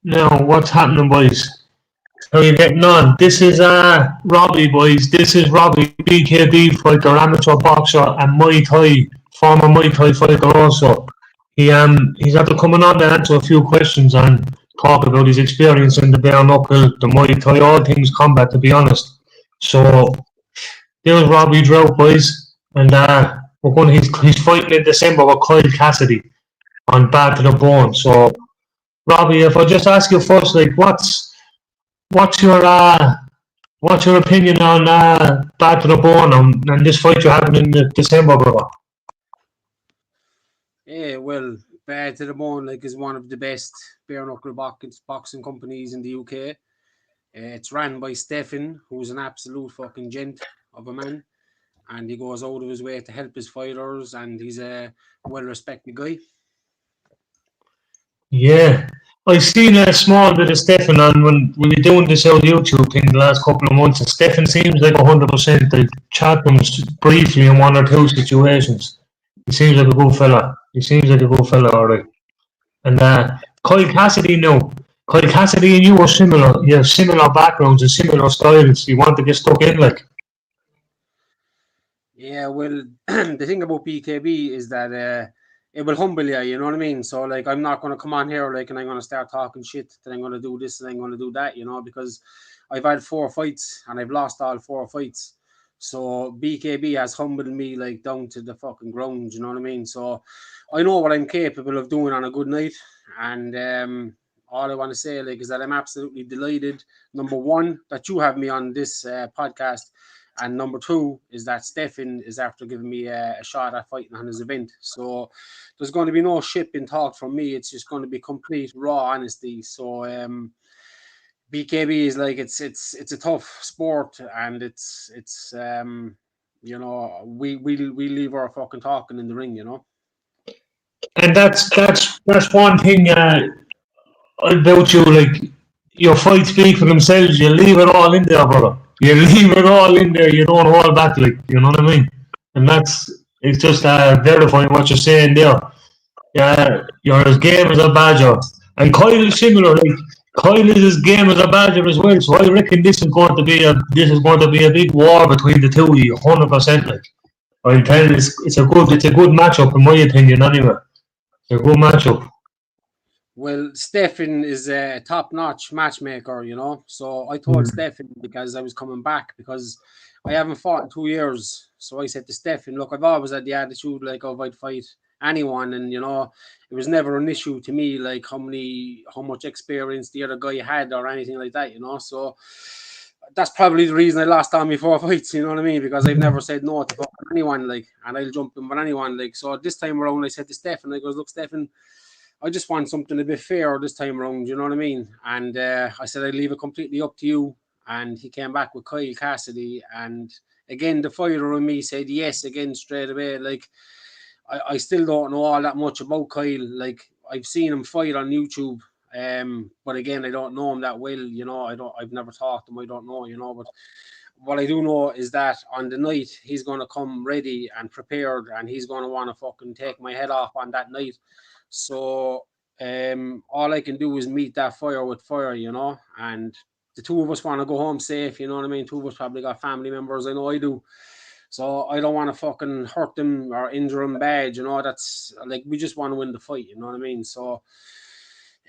Now, what's happening, boys? How are you getting on? This is Robbie, boys. This is Robbie, BKB fighter, amateur boxer, and Muay Thai, former Muay Thai fighter also. He's after coming on to answer a few questions and talk about his experience in the bare knuckle, the Muay Thai, all things combat, to be honest. So there's Robbie Drought, boys, and he's fighting in December with Kyle Cassidy on Bad to the Bone. So Robbie, if I just ask you first, like, what's your what's your opinion on Bad to the Bone and this fight you're having in December, brother? Yeah, well, Bad to the Bone is one of the best bare knuckle boxing companies in the UK. It's ran by Stefan, who's an absolute fucking gent of a man, and he goes out of his way to help his fighters, and he's a well-respected guy. Yeah. I've seen a small bit of Stefan on when we were doing this old YouTube thing the last couple of months, and Stefan seems like 100%. I chat him briefly in one or two situations. He seems like a good fella. Alright. And Kyle Cassidy now. Kyle Cassidy and you are similar. You have similar backgrounds and similar styles. You want to get stuck in, like. Yeah, well, the thing about BKB is that it will humble you, you know what I mean? So, I'm not going to come on here, and I'm going to start talking shit, that I'm going to do this and I'm going to do that, because I've had 4 fights and I've lost all 4 fights. So, BKB has humbled me, down to the fucking ground, you know what I mean? So, I know what I'm capable of doing on a good night. And all I want to say, is that I'm absolutely delighted, number one, that you have me on this podcast. And number 2 is that Stefan is after giving me a shot at fighting on his event. So there's going to be no shit being talked from me. It's just going to be complete raw honesty. So BKB is it's a tough sport, and it's we leave our fucking talking in the ring, And that's one thing about you, like, your fights speak for themselves. You leave it all in there, brother. You leave it all in there. You don't hold back, like, you know what I mean? And it's just verifying what you're saying there. Yeah, you're as game as a badger. And Kyle is similar. Like, Kyle is as game as a badger as well. So I reckon this is going to be a big war between the two of you, 100%. Like, I'm telling you, it's a good matchup in my opinion. Anyway, it's a good matchup. Well, Stefan is a top-notch matchmaker, So I told Stefan, because I was coming back, because I haven't fought in 2 years. So I said to Stefan, look, I've always had the attitude of I'd fight anyone, and it was never an issue to me, how much experience the other guy had or anything like that, So that's probably the reason I lost on me 4 fights, you know what I mean? Because I've never said no to anyone, and I'll jump in with anyone, So this time around, I said to Stefan, I goes, look, Stefan, I just want something a bit fair this time around, you know what I mean? And I said I'd leave it completely up to you. And he came back with Kyle Cassidy. And again, the fighter in me said yes again straight away. I still don't know all that much about Kyle. I've seen him fight on YouTube. But again, I don't know him that well, I've never talked to him, I don't know, but what I do know is that on the night he's gonna come ready and prepared, and he's gonna want to fucking take my head off on that night. So all I can do is meet that fire with fire, and the two of us want to go home safe, you know what I mean? Two of us probably got family members, I know I do. So I don't want to fucking hurt them or injure them bad, that's we just want to win the fight, you know what I mean? So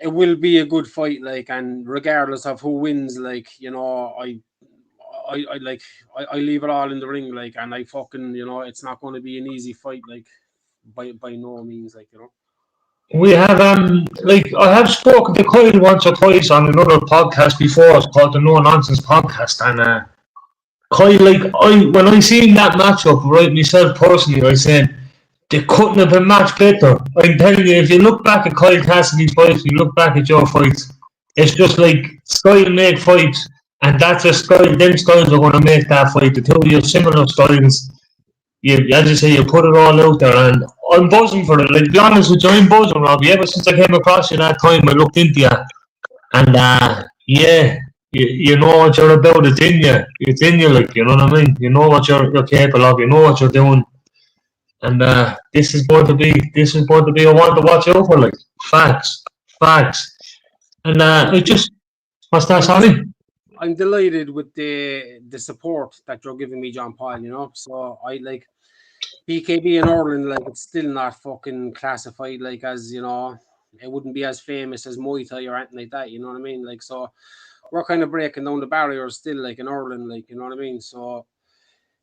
it will be a good fight, and regardless of who wins, I leave it all in the ring, and I fucking, it's not going to be an easy fight, by no means, We have I have spoken to Kyle once or twice on another podcast before. It's called the No Nonsense Podcast, and Kyle, when I seen that matchup, right, myself personally, I said they couldn't have been much better. I'm telling you, if you look back at Kyle Cassidy's fights, you look back at your fights, it's just like style make fights, and that's a style. Them styles are going to make that fight. The two of you similar styles. As you say, you put it all out there, and I'm buzzing for it. To be honest with you, I'm buzzing, Robbie. Ever since I came across you that time, I looked into you, and you know what you're about. It's in you. It's in you, you know what I mean. You know what you're capable of. You know what you're doing, and this is going to be a one to watch out for. Facts. And I'm it just, what's that, I'm just sorry? I'm delighted with the support that you're giving me, John Paul. You know, so I like BKB in Ireland. Like it's still not fucking classified like as it wouldn't be as famous as Muay Thai or anything like that. You know what I mean? Like so, we're kind of breaking down the barriers still, like in Ireland. Like you know what I mean? So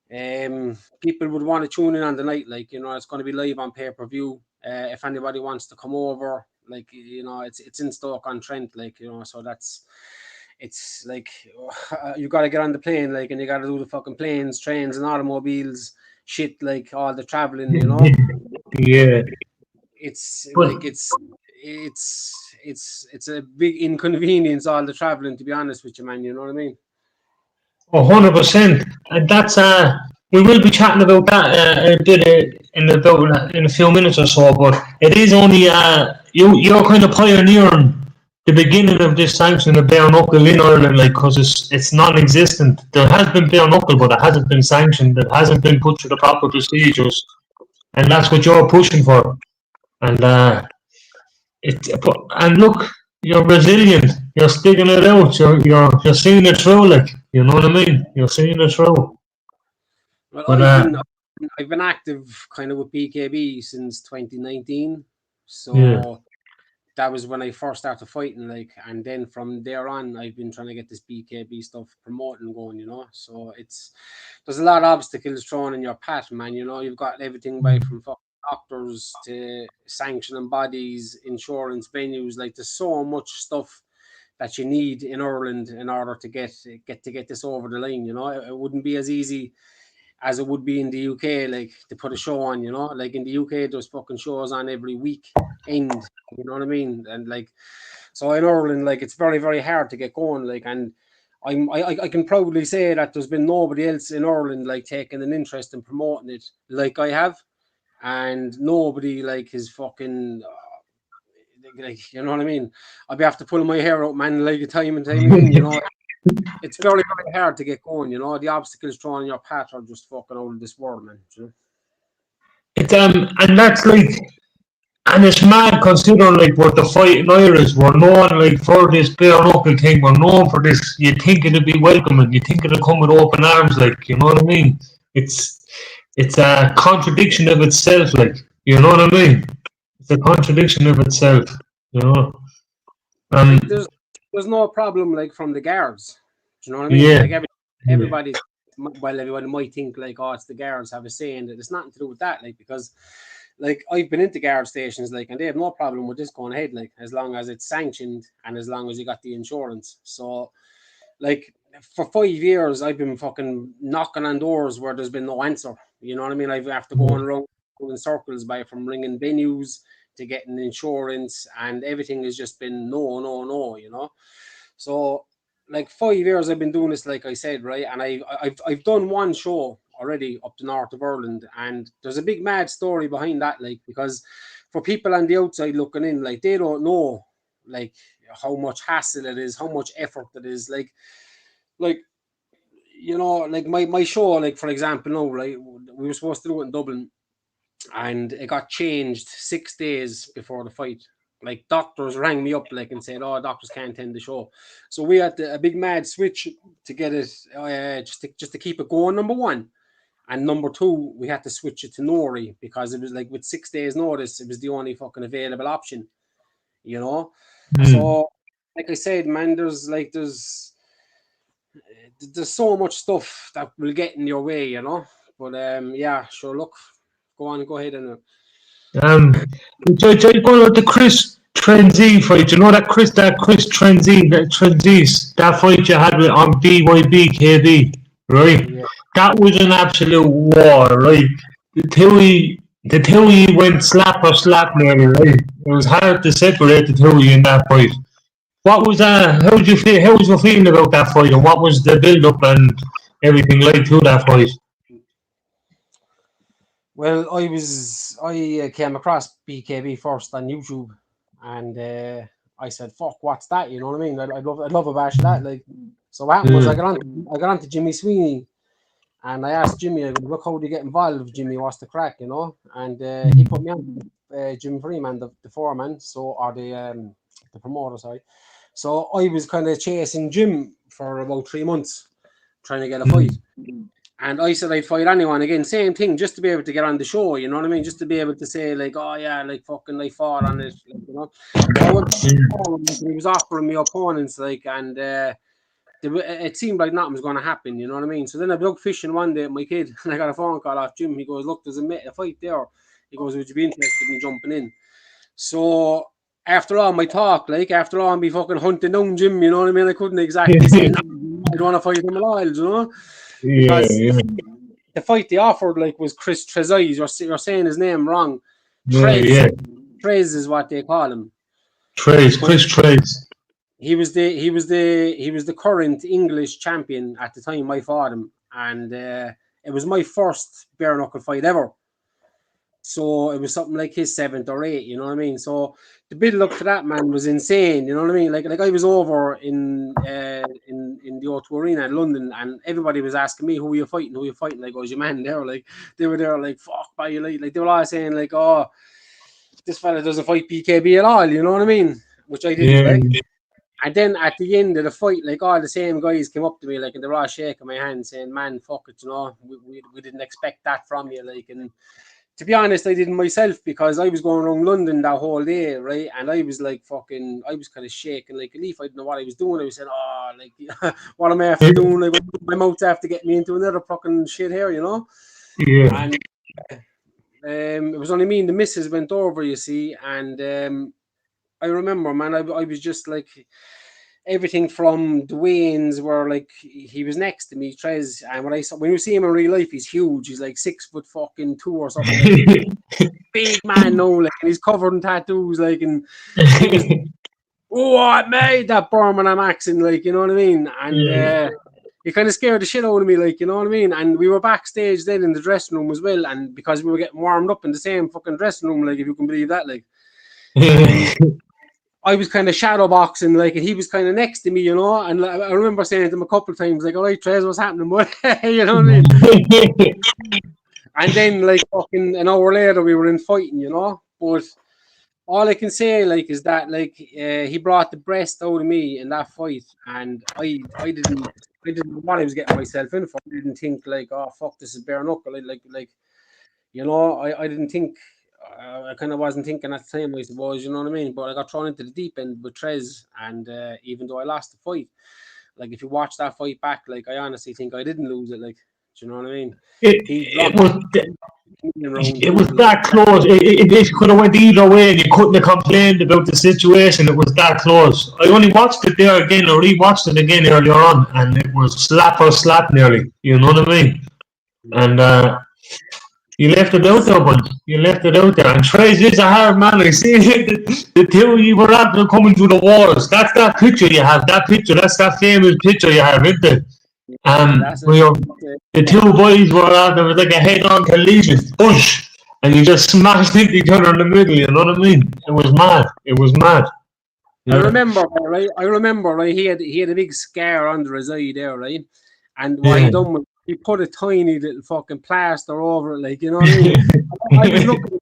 people would want to tune in on the night, like it's going to be live on pay-per-view. If anybody wants to come over, like it's in Stoke on Trent, like so it's like you got to get on the plane, like, and you got to do the fucking planes, trains, and automobiles, shit, like all the traveling, Yeah. it's But like it's a big inconvenience, all the traveling, to be honest with you, man. You know what I mean? 100%, and that's we will be chatting about that a bit in a few minutes or so. But it is only you're kind of pioneering the beginning of this sanction of bare knuckle in Ireland, like because it's non-existent. There has been bare knuckle, but it hasn't been sanctioned. It hasn't been put through the proper procedures, and that's what you're pushing for. And and look, you're resilient. You're sticking it out. You're seeing it through. Like you know what I mean. You're seeing it through. Well, But I've been active kind of with BKB since 2019, yeah, so that was when I first started fighting, like, and then from there on, I've been trying to get this BKB stuff promoting going, So there's a lot of obstacles thrown in your path, man. You've got everything by from fucking doctors to sanctioning bodies, insurance venues. Like, there's so much stuff that you need in Ireland in order to get this over the line. It wouldn't be as easy as it would be in the UK, like to put a show on, like in the UK, there's fucking shows on every week end, you know what I mean? And like, so in Ireland, like it's very, very hard to get going, like, and I can proudly say that there's been nobody else in Ireland like taking an interest in promoting it like I have, and nobody like is fucking. Like, you know what I mean? I'd be have to pull my hair out, man, like time and time again, It's very, very hard to get going, The obstacles thrown in your path are just fucking out of this world, man. it's and that's like, and it's mad considering like what the fighting Irish were known like for this bare knuckle thing. We're known for this. You think it'd be welcoming. You think it'd come with open arms, like you know what I mean? It's a contradiction of itself, like you know what I mean? It's a contradiction of itself, you know. Um, Like there's no problem like from the guards. Do you know what I mean? yeah, Like yeah. everybody, well, everybody might think like, oh, it's the guards have a say in it. It's nothing to do with that, like, because like I've been into guard stations, like, and they have no problem with this going ahead, like, as long as it's sanctioned and as long as you got the insurance. So like for 5 years I've been fucking knocking on doors where there's been no answer. You know what I mean? I have to go on around in circles by from ringing venues to getting insurance, and everything has just been no, no, no. So like 5 years I've been doing this, like I said, right? And I've done one show already up the north of Ireland, and there's a big mad story behind that, like, because for people on the outside looking in, like they don't know like how much hassle it is, how much effort it is, like like my show, like for example, no, right, we were supposed to do it in Dublin, and it got changed 6 days before the fight. Like doctors rang me up like and said, "Oh, doctors can't attend the show," so we had a big mad switch to get it just to keep it going. Number one, and number two, we had to switch it to Nori because it was like with 6 days notice, it was the only fucking available option, you know. Mm. So, like I said, man, there's so much stuff that will get in your way. But yeah, sure. Look, go ahead and. Going with the Chris Trenzy fight, you know that Chris that fight you had with on BYBKB, right? Yeah. That was an absolute war, right? The two went slap or slap nearly, right? It was hard to separate the two in that fight. What was how did you feel? How was your feeling about that fight, and what was the build up and everything like to that fight? Well, I came across BKB first on YouTube, and I said, "Fuck, what's that?" You know what I mean? I'd love a bash of that. Like, so what happened was Mm. I got on to Jimmy Sweeney, and I asked Jimmy, I go, "Look, how do you get involved, Jimmy? What's the crack?" And he put me on Jim Freeman, the foreman, or the promoter, sorry. So I was kind of chasing Jim for about 3 months, trying to get a fight. And I said I'd fight anyone again, same thing, just to be able to get on the show, you know what I mean? Just to be able to say, like, oh yeah, like fucking I fought on it, like, you know. So I went and he was offering me opponents, like, and it seemed like nothing was going to happen, you know what I mean? So then I was out fishing one day with my kid, and I got a phone call off Jim. He goes, look, there's a fight there. He goes, would you be interested in jumping in? So after all my talk, like, after all me fucking hunting down Jim, you know what I mean? I couldn't exactly say, no, I don't want to fight him at all, you know? Because the fight they offered, like, was Chris Trezise. You're saying his name wrong. Trez is what they call him. Chris Trez. He was the current English champion at the time I fought him, and it was my first bare knuckle fight ever. So it was something like his 7th or 8th, you know what I mean? So the build up to that, man, was insane, you know what I mean? Like I was over in the O2 Arena in London, and everybody was asking me, who are you fighting? Like, oh, your man there, like, they were there, like, fuck, by you, like they were all saying, like, oh, this fella doesn't fight BKB at all, you know what I mean? Which I didn't, like. And then at the end of the fight, like, all the same guys came up to me, like, and they were all shaking my hand, saying, man, fuck it, you know, we didn't expect that from you, like. And to be honest, I didn't myself, because I was going around London that whole day, right? And I was like fucking, I was kind of shaking like a leaf. I didn't know what I was doing. I was saying, oh, like, what am I after doing? Like, my mouth's after getting me into another fucking shit here, you know? Yeah. And it was only me and the missus went over, you see. And I remember, man, I was just like, everything from Dwayne's were like, he was next to me, Trez, and when you see him in real life, he's huge. He's like 6'2" or something. Like, big man, no, like, and he's covered in tattoos, like, and he was, oh, I made that Birmingham accent, like, you know what I mean? And he kind of scared the shit out of me, like, you know what I mean? And we were backstage then in the dressing room as well, and because we were getting warmed up in the same fucking dressing room, like, if you can believe that, like. I was kind of shadow boxing, like, and he was kind of next to me, you know. And I remember saying to him a couple of times, like, all right, Trez, what's happening, boy? You know what I mean? And then, like, fucking an hour later, we were in fighting, you know. But all I can say, like, is that, like, he brought the best out of me in that fight, and I didn't know what I was getting myself in for. I didn't think, like, oh fuck, this is bare knuckle, like, you know, I didn't think. I kind of wasn't thinking at the time, I suppose, you know what I mean? But I got thrown into the deep end with Trez, and even though I lost the fight, like, if you watch that fight back, like, I honestly think I didn't lose it, like, do you know what I mean? It was that close. It could have went either way, and you couldn't have complained about the situation. It was that close. I only watched it there again, or rewatched it again earlier on, and it was slap for slap nearly, you know what I mean? And you left it out there, but you left it out there. And Trez is a hard man. I see the two of you were after coming through the walls. That's that picture you have. That picture. That's that famous picture you have, isn't it? The two boys were out. There was like a head-on collision, push, and you just smashed into each other in the middle. You know what I mean? It was mad. It was mad. Yeah. I remember, right? He had a big scar under his eye there, right? And what he done was, he put a tiny little fucking plaster over it, like, you know what I mean? I was looking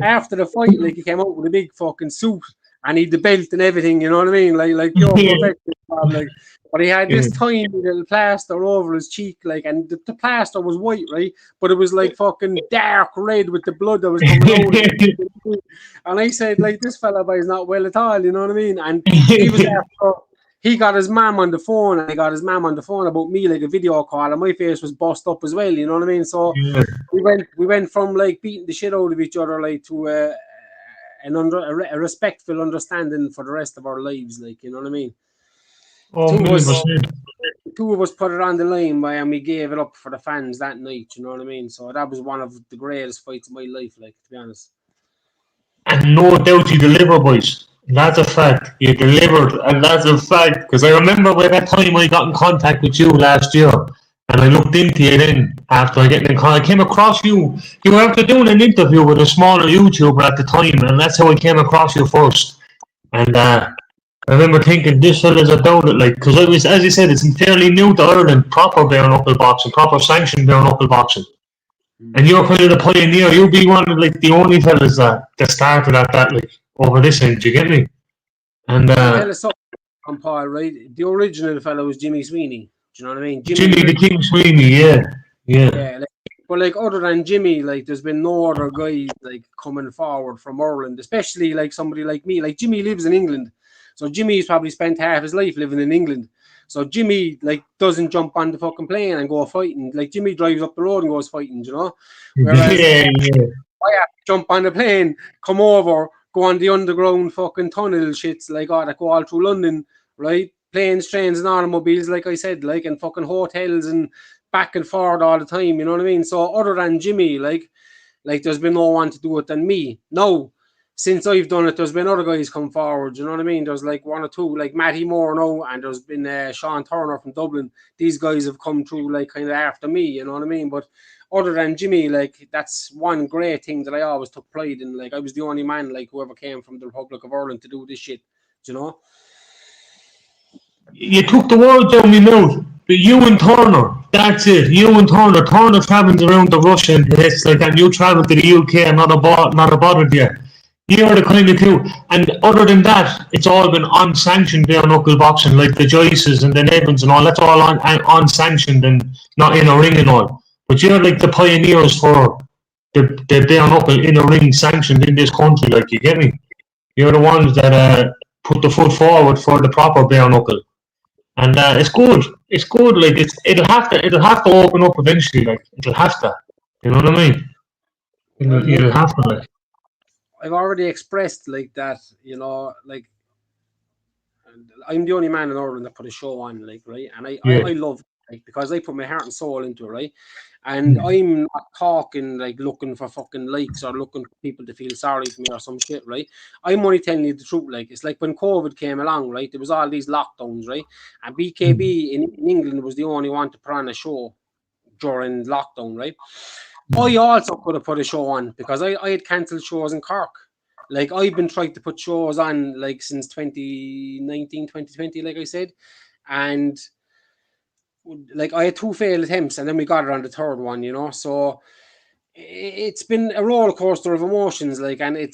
after the fight, like, he came out with a big fucking suit, and he had the belt and everything, you know what I mean? Like pure perfection, like. But he had this tiny little plaster over his cheek, like, and the plaster was white, right? But it was like fucking dark red with the blood that was coming out. And I said, like, this fella is not well at all, you know what I mean? And he was after. He got his mum on the phone, and I got his mum on the phone about me, like a video call, and my face was bust up as well, you know what I mean? So we went from, like, beating the shit out of each other, like, to a respectful understanding for the rest of our lives, like, you know what I mean? Two of us put it on the line, and we gave it up for the fans that night, you know what I mean? So that was one of the greatest fights of my life, like, to be honest. And no doubt you deliver, boys. That's a fact. You delivered, and that's a fact. Because I remember by that time I got in contact with you last year, and I looked into you then after I get in contact. I came across you. You were after doing an interview with a smaller YouTuber at the time, and that's how I came across you first. And I remember thinking, this fella's about it, like, because I was, as you said, it's fairly new to Ireland, proper bare knuckle boxing, proper sanctioned bare knuckle boxing. And you're kind of the pioneer. You'll be one of, like, the only fellas that started at that, like, over this end. Do you get me? And from Paul, right? The original fellow was Jimmy Sweeney. Do you know what I mean? Jimmy the King Sweeney, yeah. Yeah, but like other than Jimmy, like there's been no other guys like coming forward from Ireland, especially like somebody like me. Like Jimmy lives in England, so Jimmy's probably spent half his life living in England. So Jimmy like doesn't jump on the fucking plane and go fighting. Like Jimmy drives up the road and goes fighting, you know. Whereas Yeah. I have to jump on the plane, come over, go on the underground fucking tunnel shits like that go all through London, right? Planes, trains, and automobiles, like I said, like and fucking hotels and back and forward all the time, you know what I mean? So other than Jimmy, like there's been no one to do it than me. No, since I've done it, there's been other guys come forward, you know what I mean? There's like one or two, like Matty Moore now, and there's been Sean Turner from Dublin. These guys have come through like kind of after me, you know what I mean? But other than Jimmy, like that's one great thing that I always took pride in. Like I was the only man, like whoever came from the Republic of Ireland to do this shit, you know? You took the words out of my mouth. But you and Turner, that's it. You and Turner. Turner travels around the Russia and places like that. You travel to the UK and not a bother there. You're the kind of two. And other than that, it's all been unsanctioned bare knuckle boxing, like the Joyces and the Nevins and all. That's all unsanctioned and not in a ring and all. But you're like the pioneers for the bare knuckle in a ring sanctioned in this country. Like you get me? You're the ones that put the foot forward for the proper bare knuckle. And it's good. It's good. Like it'll have to open up eventually. Like it'll have to. You know what I mean? It'll have to. Like. I've already expressed like that. You know, like I'm the only man in Ireland that put a show on, like right, and I love it, like because I put my heart and soul into it, right. And I'm not talking like looking for fucking likes or looking for people to feel sorry for me or some shit, right? I'm only telling you the truth. Like it's like when COVID came along, right? There was all these lockdowns, right? And BKB in England was the only one to put on a show during lockdown, right? I also could have put a show on because I had cancelled shows in Cork. Like I've been trying to put shows on like since 2019, 2020, like I said. And like I had 2 failed attempts and then we got it on the third one, you know. So it's been a roller coaster of emotions, like, and it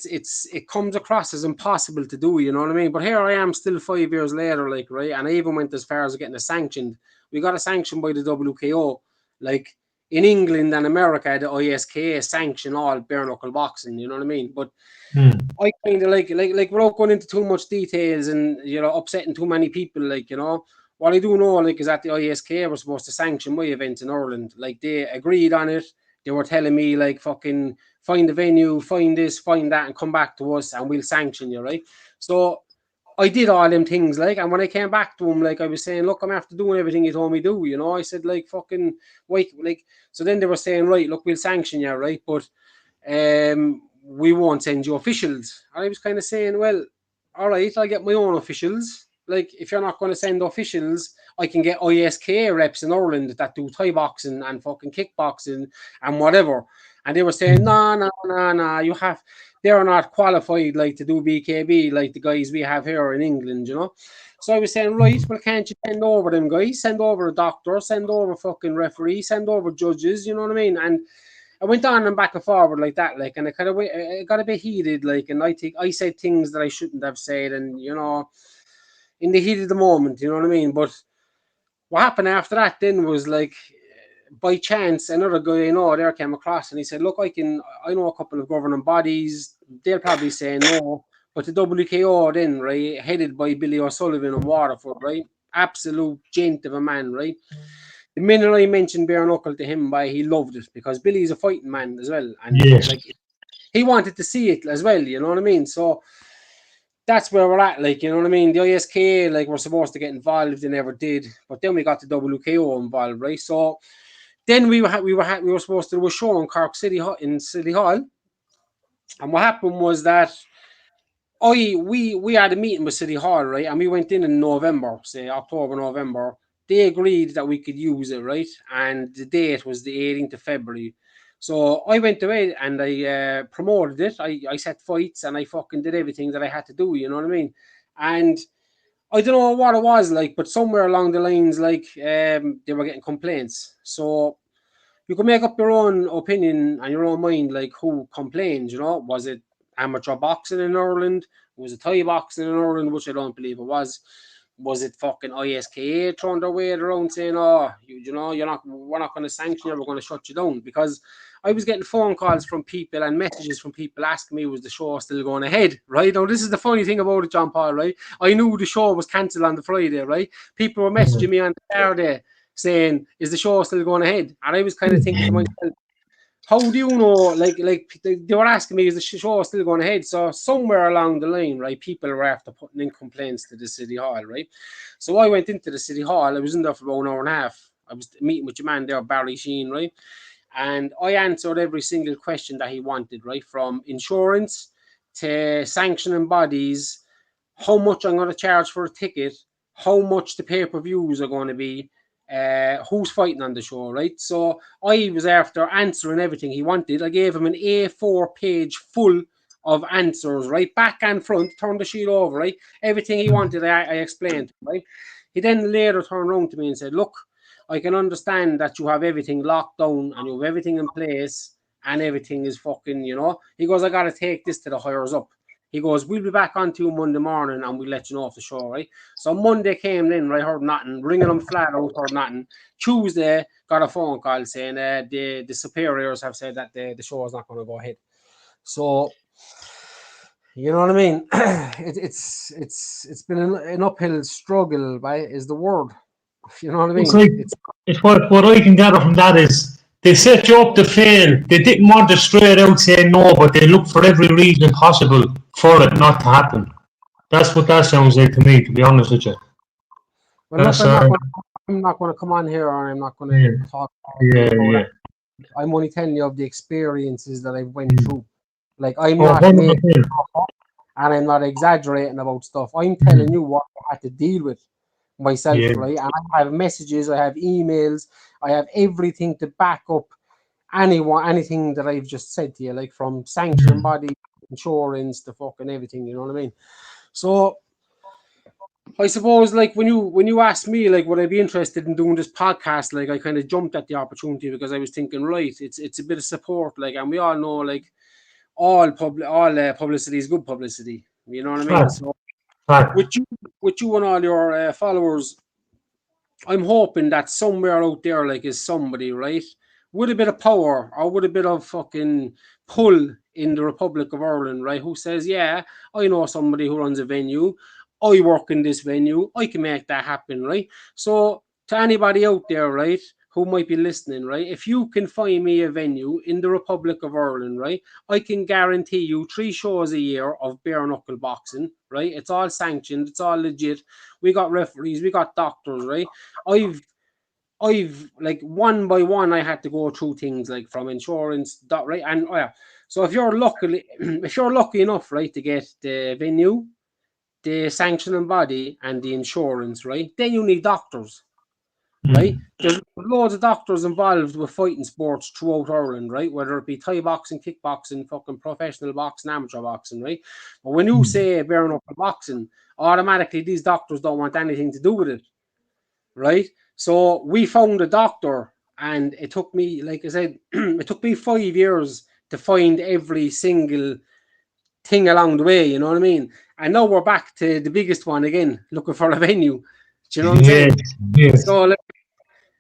comes across as impossible to do, you know what I mean? But here I am still 5 years later, like, right, and I even went as far as getting a sanctioned. We got a sanction by the WKO, like in England and America, the ISKA sanction all bare knuckle boxing, you know what I mean? But I kind of like without going into too much details and upsetting too many people, like, you know. What I do know, like, is that the ISKA were supposed to sanction my events in Ireland. Like, they agreed on it. They were telling me, like, fucking find the venue, find this, find that, and come back to us, and we'll sanction you, right? So I did all them things, like, and when I came back to him, like, I was saying, look, I'm after doing everything you told me to do, you know? I said, like, fucking, wait, like, so then they were saying, right, look, we'll sanction you, right? But we won't send you officials. And I was kind of saying, well, all right, I'll get my own officials. Like, if you're not going to send officials, I can get ISKA reps in Ireland that do Thai boxing and fucking kickboxing and whatever. And they were saying, no, you have, they're not qualified, like, to do BKB, like the guys we have here in England, you know? So I was saying, right, well, can't you send over them guys? Send over a doctor, send over fucking referee, send over judges, you know what I mean? And I went on and back and forward like that, like, and I got a bit heated, like, and I think I said things that I shouldn't have said, and, you know, in the heat of the moment, you know what I mean? But what happened after that then was, like, by chance, another guy I know there came across and he said, look, I know a couple of governing bodies, they'll probably say no, but the WKO then, right, headed by Billy O'Sullivan in Waterford, right, absolute gent of a man, right? The minute I mentioned bare knuckle to him, he loved it because Billy's a fighting man as well, and like he wanted to see it as well, you know what I mean? So that's where we're at, like, you know what I mean? The ISKA, like, we're supposed to get involved, they never did, but then we got the WKO involved, right? So then we were supposed to do a show in Cork City Hall, and what happened was that we had a meeting with City Hall, right? And we went in November, say October, November. They agreed that we could use it, right? And the date was the 18th of February. So I went away and I promoted it. I set fights and I fucking did everything that I had to do, you know what I mean? And I don't know what it was like, but somewhere along the lines, like, they were getting complaints. So you can make up your own opinion and your own mind, like, who complained, you know? Was it amateur boxing in Ireland? Was it Thai boxing in Ireland, which I don't believe it was? Was it fucking ISKA throwing their weight around saying, "Oh, we're not going to sanction you, we're going to shut you down"? Because I was getting phone calls from people and messages from people asking me, was the show still going ahead? Right now, this is the funny thing about it, John Paul. Right, I knew the show was cancelled on the Friday. Right, people were messaging me on the Saturday saying, "Is the show still going ahead?" And I was kind of thinking to myself, how do you know? Like they were asking me, is the show still going ahead? So somewhere along the line, right, people were after putting in complaints to the city hall, right? So I went into the city hall. I was in there for about an hour and a half. I was meeting with your man there, Barry Sheen, right? And I answered every single question that he wanted, right? From insurance to sanctioning bodies, how much I'm going to charge for a ticket, how much the pay-per-views are going to be, who's fighting on the show, right? So I was after answering everything he wanted. I gave him an A4 page full of answers, right? Back and front, turn the sheet over, right? Everything he wanted, I explained, right? He then later turned around to me and said, look, I can understand that you have everything locked down and you have everything in place and everything is fucking, He goes, I got to take this to the higher up. He goes, we'll be back on to you Monday morning and we'll let you know off the show, right? So Monday came in, right, heard nothing, ringing him flat out, heard nothing. Tuesday, got a phone call saying the superiors have said that the show is not going to go ahead. So, you know what I mean? It's been an uphill struggle, right, is the word. You know what I mean? It's what I can gather from that is they set you up to fail. They didn't want to straight out say no, but they looked for every reason possible for it not to happen. That's what that sounds like to me, to be honest with you. Well, look, I'm not going to come on here and I'm not going to talk about that. I'm only telling you of the experiences that I went through. Like, I'm not making stuff up and I'm not exaggerating about stuff. I'm telling you what I had to deal with myself, right? And I have messages, I have emails, I have everything to back up anything that I've just said to you, like from sanctioning body, insurance, to fucking everything, you know what I mean? So I suppose, like, when you asked me, like, would I be interested in doing this podcast, like, I kind of jumped at the opportunity because I was thinking, right, it's a bit of support, like, and we all know, like, all publicity is good publicity, you know what I mean? So with you and all your followers, I'm hoping that somewhere out there, like, is somebody, right, with a bit of power or with a bit of fucking pull in the Republic of Ireland, right, who says, yeah, I know somebody who runs a venue, I work in this venue, I can make that happen, right? So to anybody out there, right, who might be listening, right, if you can find me a venue in the Republic of Ireland, right, I can guarantee you 3 shows a year of bare knuckle boxing, right? It's all sanctioned, it's all legit. We got referees, we got doctors, right? I've like one by one I had to go through things like from insurance, right? And so if you're lucky enough, right, to get the venue, the sanctioning body, and the insurance, right, then you need doctors, right? There's loads of doctors involved with fighting sports throughout Ireland, right? Whether it be Thai boxing, kickboxing, fucking professional boxing, amateur boxing, right? But when you say bare knuckle boxing, automatically these doctors don't want anything to do with it, right? So we found a doctor, and it took me, like I said, it took me 5 years to find every single thing along the way, you know what I mean? And now we're back to the biggest one again, looking for a venue. Do you know what I'm saying? Yes. So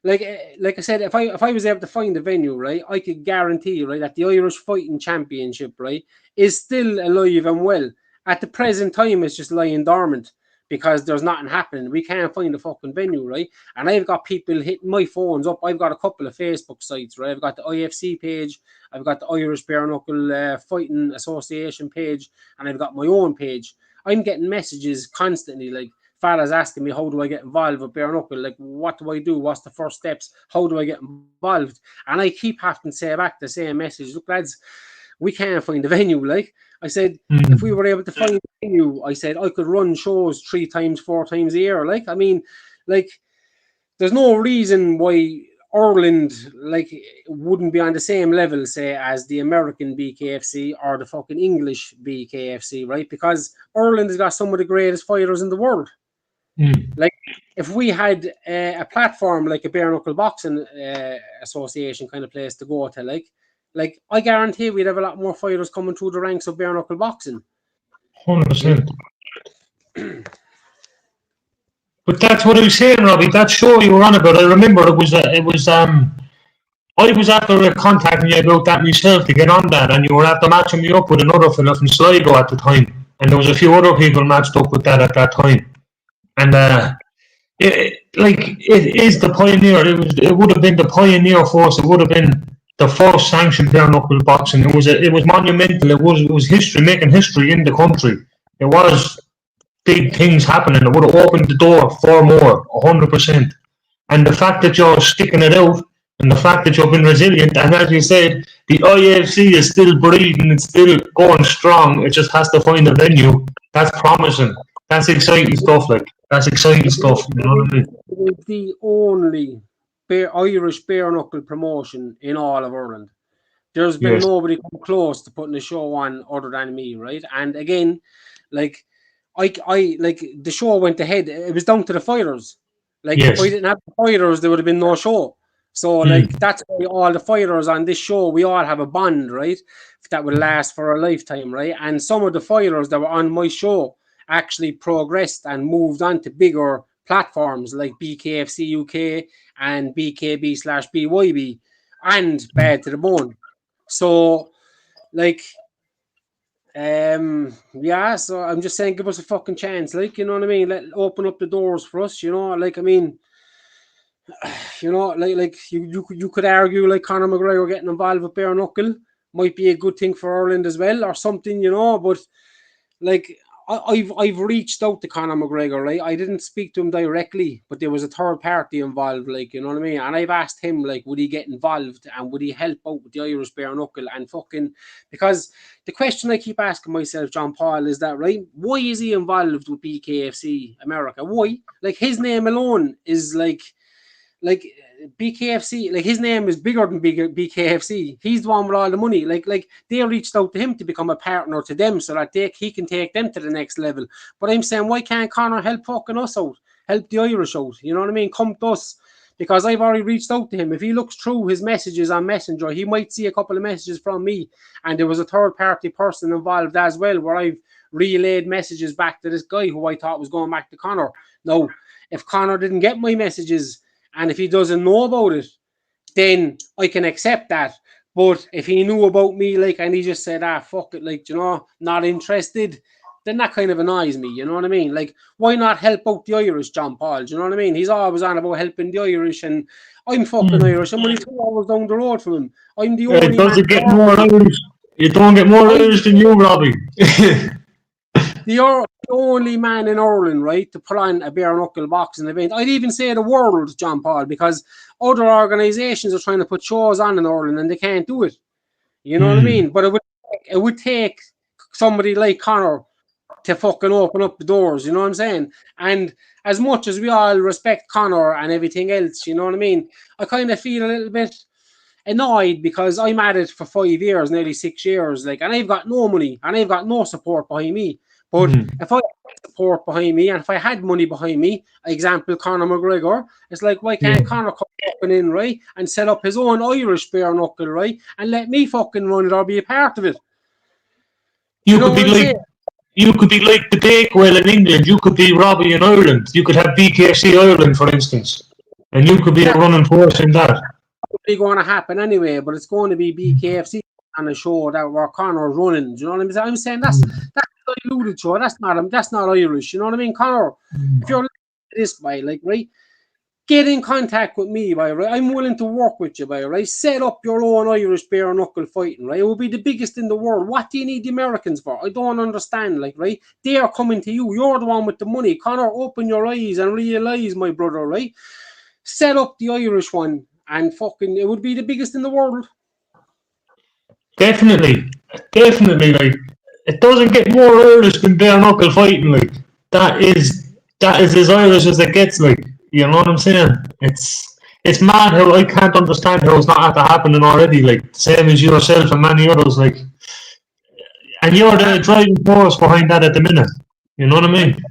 like I said, if I was able to find a venue, right, I could guarantee you, right, that the Irish Fighting Championship, right, is still alive and well. At the present time, it's just lying dormant because there's nothing happening. We can't find a fucking venue, right? And I've got people hitting my phones up. I've got a couple of Facebook sites, right? I've got the IFC page, I've got the Irish Bare Knuckle Fighting Association page, and I've got my own page. I'm getting messages constantly, like, fellas asking me, how do I get involved with bare knuckle? Like, what do I do? What's the first steps? How do I get involved? And I keep having to say back the same message. Look, lads, we can't find a venue. Like I said, if we were able to find a venue, I said I could run shows 3 times, 4 times a year. Like, I mean, like, there's no reason why Ireland, like, wouldn't be on the same level, say, as the American BKFC or the fucking English BKFC, right? Because Ireland has got some of the greatest fighters in the world. Like, if we had a platform like a bare knuckle boxing association kind of place to go to, like I guarantee we'd have a lot more fighters coming through the ranks of bare knuckle boxing. 100%. But that's what I was saying, Robbie. That show you were on about, I remember I was after contacting you about that myself to get on that, and you were after matching me up with another fella from Sligo at the time, and there was a few other people matched up with that at that time, and it is the pioneer. It would have been the pioneer force. It would have been the first sanctioned bare knuckle boxing. It was monumental. It was history, making history in the country. It was big things happening. It would have opened the door for more, 100%. And the fact that you're sticking it out, and the fact that you've been resilient, and as you said, the IFC is still breathing, it's still going strong. It just has to find a venue. That's promising. That's exciting stuff. That's exciting stuff. You know what I mean? It's the only Irish bare knuckle promotion in all of Ireland. There's been nobody come close to putting a show on other than me, right? And again, like I like the show went ahead. It was down to the fighters. Like if I didn't have the fighters, there would have been no show. So like that's why all the fighters on this show, we all have a bond, right? That will last for a lifetime, right? And some of the fighters that were on my show actually progressed and moved on to bigger platforms like BKFC UK and BKB/BYB and Bad to the Bone. So like so I'm just saying, give us a fucking chance, like, you know what I mean? Let open up the doors for us, you know, like, I mean, you know, like you could argue like Conor McGregor getting involved with bare knuckle might be a good thing for Ireland as well, or something, you know. But like I've reached out to Conor McGregor, right? I didn't speak to him directly, but there was a third party involved, like, you know what I mean? And I've asked him, like, would he get involved and would he help out with the Irish bare knuckle and fucking, because the question I keep asking myself, John Paul, is that, right? Why is he involved with BKFC America? Why? Like, his name alone is like BKFC, like his name is bigger than BKFC. He's the one with all the money. Like they reached out to him to become a partner to them so that he can take them to the next level. But I'm saying, why can't Conor help fucking us out? Help the Irish out? You know what I mean? Come to us. Because I've already reached out to him. If he looks through his messages on Messenger, he might see a couple of messages from me. And there was a third party person involved as well, where I've relayed messages back to this guy who I thought was going back to Conor. Now, if Conor didn't get my messages, and if he doesn't know about it, then I can accept that. But if he knew about me, like, and he just said, fuck it, like, you know, not interested, then that kind of annoys me, you know what I mean? Like, why not help out the Irish, John Paul? Do you know what I mean? He's always on about helping the Irish, and I'm fucking Irish. I'm only 2 hours down the road from him. I'm the only man. Get more Irish. You don't get more Irish than you, Robbie. The only man in Ireland, right, to put on a bare knuckle boxing event. I'd even say the world, John Paul, because other organisations are trying to put shows on in Ireland and they can't do it. You know what I mean? But it would take somebody like Conor to fucking open up the doors, you know what I'm saying? And as much as we all respect Conor and everything else, you know what I mean, I kind of feel a little bit annoyed because I'm at it for 5 years, nearly 6 years, like, and I've got no money and I've got no support behind me. But if I had support behind me and if I had money behind me, example Conor McGregor, it's like, why can't Conor come fucking in, right, and set up his own Irish bare knuckle, right, and let me fucking run it or be a part of it? You could be like the Bakewell in England. You could be Robbie in Ireland. You could have BKFC Ireland, for instance, and you could be a running force in that. It's going to happen anyway, but it's going to be BKFC on a show that where Conor's running. Do you know what I'm saying? I'm saying that's diluted show. That's not Irish. You know what I mean, Conor? If you're this way, like, right, get in contact with me, right? I'm willing to work with you, right? Set up your own Irish bare knuckle fighting, right? It will be the biggest in the world. What do you need the Americans for? I don't understand, like, right? They are coming to you. You're the one with the money. Conor, open your eyes and realise, my brother, right? Set up the Irish one and fucking, it would be the biggest in the world. Definitely, like, it doesn't get more Irish than bare knuckle fighting, like, that is as Irish as it gets, like, you know what I'm saying? It's mad how I can't understand how it's not after happening already, like, same as yourself and many others, like, and you're the driving force behind that at the minute, you know what I mean?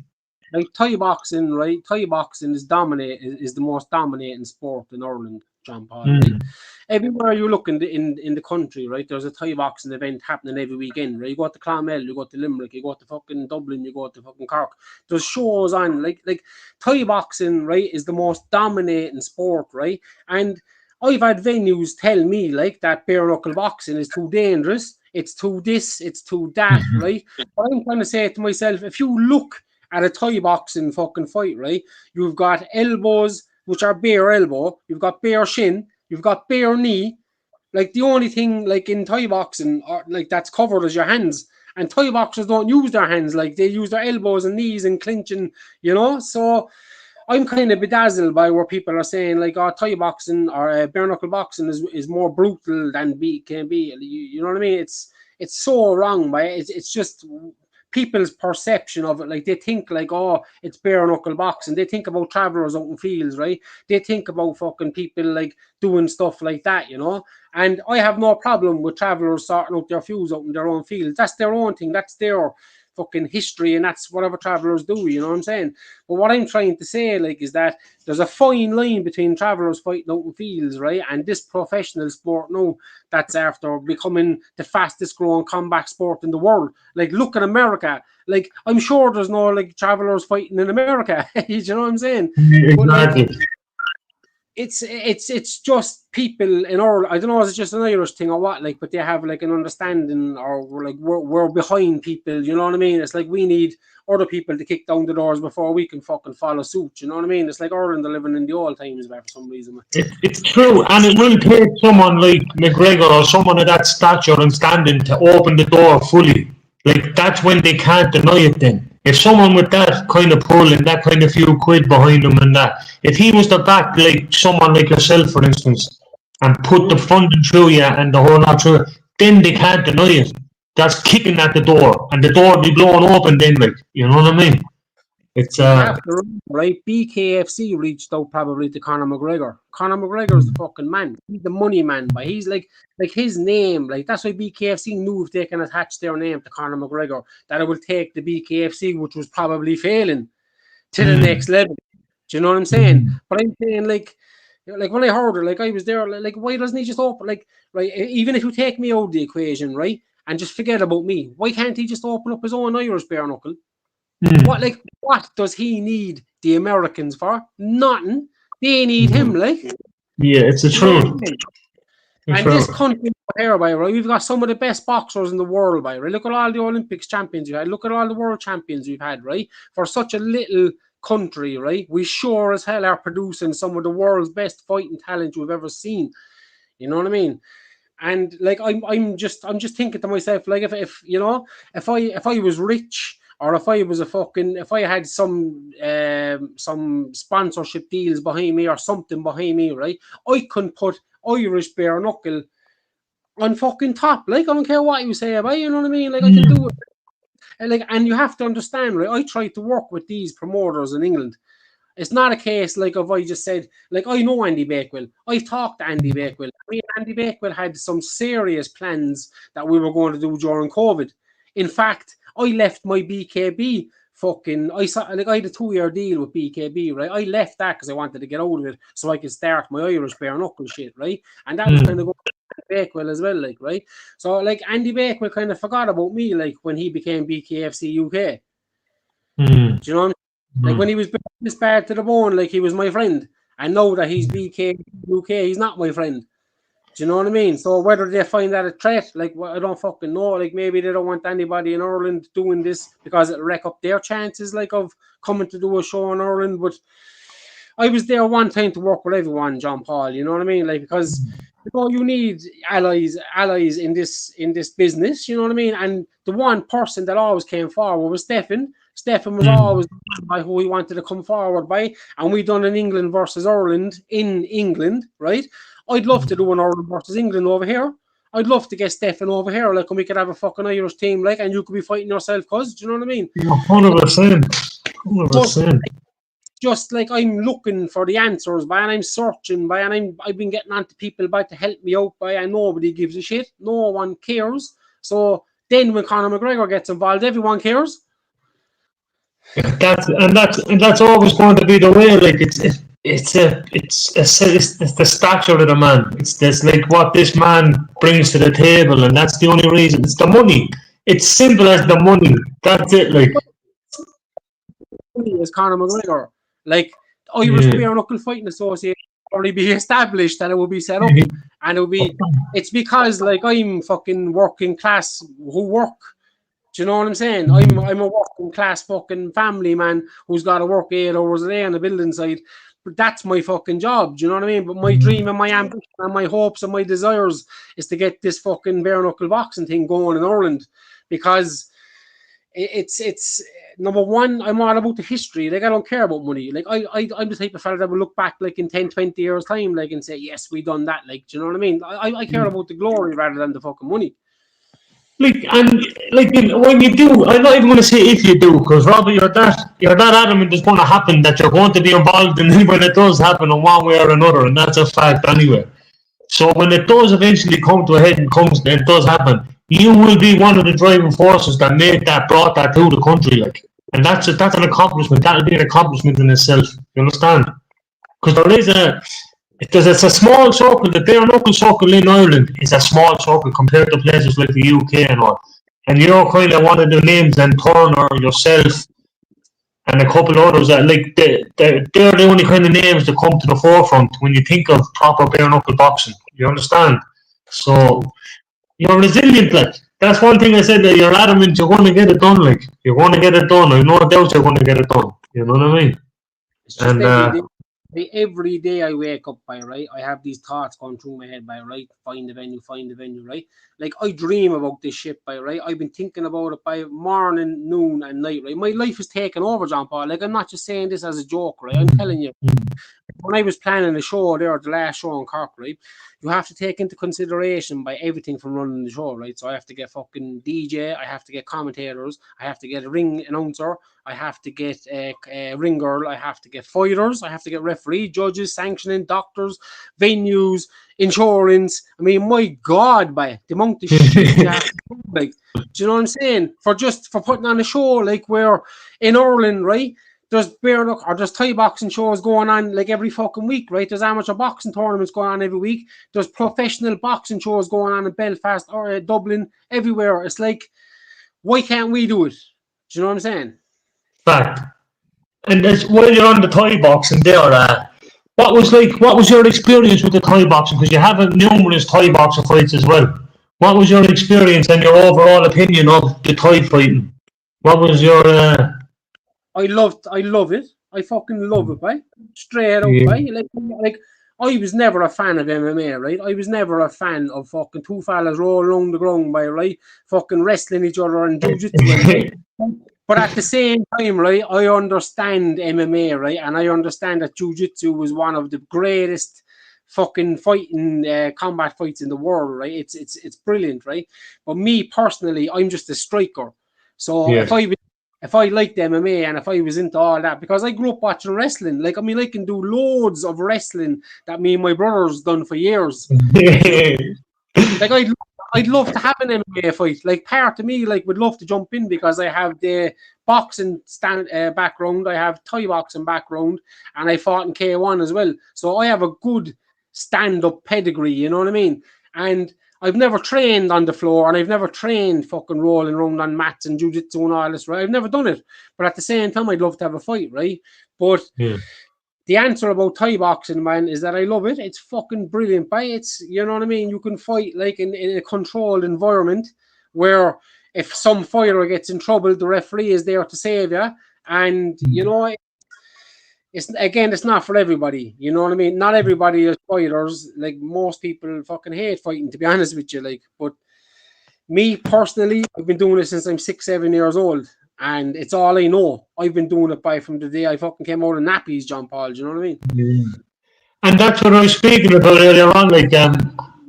Like Thai boxing, right? Thai boxing is the most dominating sport in Ireland. John Paul. Right? Everywhere you look in the country, right, there's a Thai boxing event happening every weekend, right? You go to Clonmel, you go to Limerick, you go to fucking Dublin, you go to fucking Cork. There's shows on, like Thai boxing, right, is the most dominating sport, right? And I've had venues tell me, like, that bare knuckle boxing is too dangerous, it's too this, it's too that, right? But I'm trying to say to myself, if you look at a Thai boxing fucking fight, right, you've got elbows, which are bare elbow, you've got bare shin, you've got bare knee. Like the only thing like in Thai boxing or like that's covered is your hands. And Thai boxers don't use their hands, like they use their elbows and knees and clinching, you know. So I'm kind of bedazzled by where people are saying like, oh, Thai boxing or bare knuckle boxing is more brutal than can be. You know what I mean? It's so wrong, but it's just people's perception of it. Like they think like, oh, it's bare knuckle boxing. They think about travelers out in fields, right? They think about fucking people like doing stuff like that, you know. And I have no problem with travelers sorting out their feuds out in their own fields. That's their own thing. That's their fucking history, and that's whatever travelers do, you know what I'm saying? But what I'm trying to say, like, is that there's a fine line between travelers fighting out in fields, right? And this professional sport now that's after becoming the fastest growing combat sport in the world. Like, look at America. Like, I'm sure there's no like travelers fighting in America. You know what I'm saying? Exactly. But, like, it's just people in our, I don't know if it's just an Irish thing or what, like, but they have like an understanding, or we're behind people, you know what I mean? It's like we need other people to kick down the doors before we can fucking follow suit, you know what I mean? It's like Ireland are living in the old times for some reason. It's true, and it will take someone like McGregor or someone of that stature and standing to open the door fully. Like, that's when they can't deny it then. If someone with that kind of pull and that kind of few quid behind him and that, if he was to back like someone like yourself, for instance, and put the funding through you and the whole lot through, then they can't deny it. That's kicking at the door, and the door will be blown open then, like, you know what I mean? It's You have to remember, right? BKFC reached out probably to Conor McGregor. Conor McGregor's the fucking man. He's the money man, but he's like his name. Like, that's why BKFC knew if they can attach their name to Conor McGregor, that it will take the BKFC, which was probably failing, to the next level. Do you know what I'm saying? But I'm saying like when I heard it, like I was there, like why doesn't he just open, like, right? Even if you take me out of the equation, right, and just forget about me, why can't he just open up his own Irish bare knuckle? What does he need the Americans for? Nothing. They need him, like. Yeah, it's the truth. And this country here, right, we've got some of the best boxers in the world, right? Look at all the Olympics champions you had. Look at all the world champions we've had, right? For such a little country, right? We sure as hell are producing some of the world's best fighting talent you've ever seen. You know what I mean? And like I'm just thinking to myself, like, if you know, if I was rich, or if I had some sponsorship deals behind me or something behind me, right, I couldn't put Irish bare knuckle on fucking top. Like, I don't care what you say about it, you know what I mean? Like, I can do it. And you have to understand, right, I tried to work with these promoters in England. It's not a case like of I just said, like, I know Andy Bakewell. I've talked to Andy Bakewell. Me and Andy Bakewell had some serious plans that we were going to do during COVID. In fact, I left my BKB I had a 2-year deal with BKB, right? I left that because I wanted to get out of it so I could start my Irish bare knuckle shit, right? And that was kind of going to Bakewell as well, like, right? So, like, Andy Bakewell kind of forgot about me, like, when he became BKFC UK. Do you know what I mean? Like, when he was this bad to the bone, like, he was my friend. And now that he's BK UK, he's not my friend. Do you know what I mean? So whether they find that a threat, like, I don't fucking know. Like, maybe they don't want anybody in Ireland doing this because it'll wreck up their chances, like, of coming to do a show in Ireland. But I was there one time to work with everyone, John Paul. You know what I mean? Like, because you need allies in this business. You know what I mean? And the one person that always came forward was Stefan. Stefan was always by who he wanted to come forward by, and we done an England versus Ireland in England, right? I'd love to do an Ireland versus England over here. I'd love to get Stefan over here, like, and we could have a fucking Irish team, like, and you could be fighting yourself, cuz, do you know what I mean? 100%. 100%. Just like, I'm looking for the answers, and I'm searching, and I've been getting onto people to help me out, and nobody gives a shit. No one cares. So then when Conor McGregor gets involved, everyone cares. That's always going to be the way. Like, it's the stature of the man. It's this like what this man brings to the table, and that's the only reason. It's the money. It's simple as the money. That's it. Like Is Conor McGregor. Like Irish yeah. Bare Knuckle Fighting Association already be established and it will be set up, and it will be. It's because like I'm fucking working class who work. Do you know what I'm saying? I'm a working class fucking family man who's got to work 8 hours a day on the building site. But that's my fucking job. Do you know what I mean? But my dream and my ambition and my hopes and my desires is to get this fucking bare knuckle boxing thing going in Ireland, because it's number one, I'm all about the history. Like I don't care about money. Like I'm the type of fella that will look back like in 10, 20 years time, like and say, yes, we done that. Like, do you know what I mean? I care about the glory rather than the fucking money. Like and like when you do, I'm not even going to say if you do, because Robbie, you're that adamant it's going to happen that you're going to be involved in it when it does happen in one way or another, and that's a fact anyway. So when it does eventually come to a head and it does happen, you will be one of the driving forces that brought that to the country, like, and that's an accomplishment. That'll be an accomplishment in itself. You understand? Because it's a small circle. The bare knuckle circle in Ireland is a small circle compared to places like the UK and all. And you're kind of one of the names, and Turner, yourself, and a couple of others that like they're the only kind of names that come to the forefront when you think of proper bare knuckle boxing. You understand? So you're resilient, like that's one thing I said, that you're adamant you're going to get it done. Like you're going to get it done. I no doubt you're going to get it done. You know what I mean? It's just every day I wake up by right, I have these thoughts going through my head by right, find the venue, right? Like I dream about this shit by right. I've been thinking about it by morning, noon, and night, right? My life is taken over, John Paul. Like I'm not just saying this as a joke, right? I'm telling you. When I was planning the show there, the last show in Cork, right? You have to take into consideration by everything from running the show, right? So I have to get fucking DJ, I have to get commentators, I have to get a ring announcer, I have to get a ring girl, I have to get fighters, I have to get referee, judges, sanctioning, doctors, venues, insurance. I mean, my God, by the amount of shit you have to do, like, do you know what I'm saying? For putting on a show, like where in Ireland, right? There's there's Thai boxing shows going on like every fucking week, right? There's amateur boxing tournaments going on every week. There's professional boxing shows going on in Belfast or Dublin, everywhere. It's like, why can't we do it? Do you know what I'm saying? Fact. And as while you're on the Thai boxing there, what was your experience with the Thai boxing? Because you have numerous Thai boxing fights as well. What was your experience and your overall opinion of the Thai fighting? What was your I love it. I fucking love it, right? Straight up, right? Like I was never a fan of MMA, right? I was never a fan of fucking two fellas rolling along the ground by, right? Fucking wrestling each other and jiu-jitsu, right? But at the same time, right, I understand MMA, right? And I understand that jiu-jitsu was one of the greatest fucking fighting combat fights in the world, right? It's brilliant, right? But me personally, I'm just a striker. So if I liked MMA and if I was into all that, because I grew up watching wrestling, like, I mean, I can do loads of wrestling that me and my brother's done for years. Like, I'd love to have an MMA fight. Like, part of me, like, would love to jump in because I have the boxing background, I have Thai boxing background, and I fought in K1 as well. So I have a good stand-up pedigree, you know what I mean? And I've never trained on the floor, and I've never trained fucking rolling around on mats and jiu-jitsu and all this, right? I've never done it. But at the same time, I'd love to have a fight, right? But the answer about Thai boxing, man, is that I love it. It's fucking brilliant, right? It's, you know what I mean? You can fight like in a controlled environment where if some fighter gets in trouble, the referee is there to save you. And, you know, it's not for everybody, you know what I mean? Not everybody is fighters. Like, most people fucking hate fighting, to be honest with you. Like, but me personally, I've been doing it since I'm 6-7 years old, and it's all I know. I've been doing it from the day I fucking came out of nappies, John Paul. Do you know what I mean? And that's what I was speaking about earlier on. Like,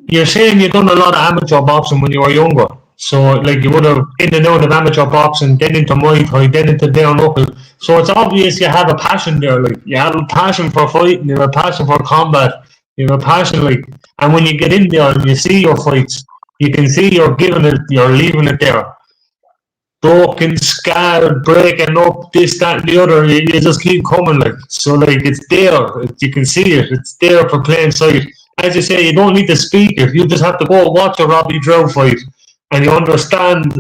you're saying you've done a lot of amateur boxing when you were younger. So, like, you would have in and out of amateur boxing, then into Muay Thai, then into bare knuckle. So it's obvious you have a passion there. Like, you have a passion for fighting, you have a passion for combat, you have a passion, like, and when you get in there and you see your fights, you can see you're giving it, you're leaving it there. broken, scarred, breaking up, this, that, and the other. You just keep coming, like. So, like, it's there. You can see it. It's there for plain sight. As you say, you don't need to speak it. You just have to go watch a Robbie Drought fight, and you understand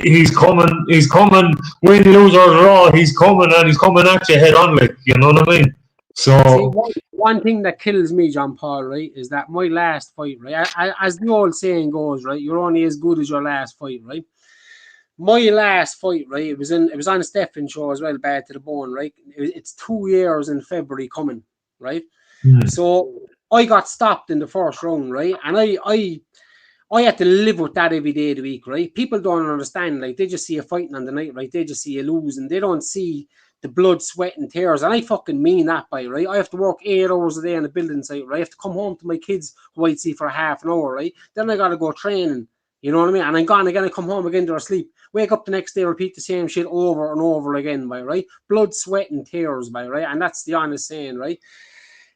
he's coming. He's coming. Win, lose or draw, he's coming, and he's coming at you head on, like. You know what I mean? See, So. one thing that kills me, John Paul, right, is that my last fight, right, as the old saying goes, right, you're only as good as your last fight, right. My last fight, right, it was on a Stephen show as well, Bad to the Bone, right. It's 2 years in February coming, right. So I got stopped in the first round, right, and I had to live with that every day of the week, right. People don't understand, like, they just see you fighting on the night, right. They just see you losing. They don't see the blood, sweat, and tears, and I fucking mean that, by right. I have to work 8 hours a day on the building site, right. I have to come home to my kids who I'd see for a half an hour, right. Then I got to go training. You know what I mean? And I'm gone again. I come home again, they're asleep. Wake up the next day, repeat the same shit over and over again, by right? Blood, sweat, and tears, by right? And that's the honest saying, right?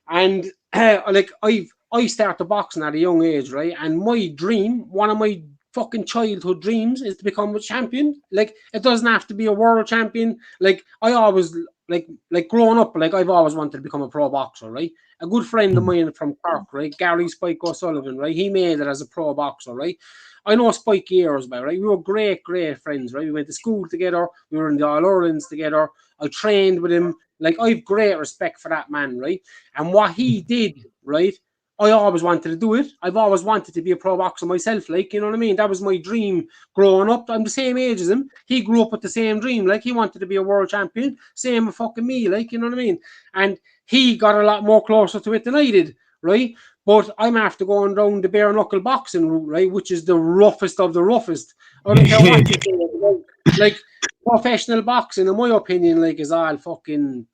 And like I started boxing at a young age, right? And my dream, one of my fucking childhood dreams, is to become a champion. Like, it doesn't have to be a world champion. Like, I always like growing up, like, I've always wanted to become a pro boxer, right? A good friend of mine from Cork, right? Gary Spike O'Sullivan, right? He made it as a pro boxer, right? I know Spike years by, right? We were great friends, right? We went to school together. We were in the All-Irelands together. I trained with him. Like, I have great respect for that man, right? And what he did, right? I always wanted to do it. I've always wanted to be a pro boxer myself, like, you know what I mean? That was my dream growing up. I'm the same age as him. He grew up with the same dream. Like, he wanted to be a world champion. Same with fucking me, like, you know what I mean? And he got a lot more closer to it than I did, right? But I'm after going down the bare knuckle boxing route, right? Which is the roughest of the roughest. I don't care what you say. Like, professional boxing, in my opinion, like, is all fucking,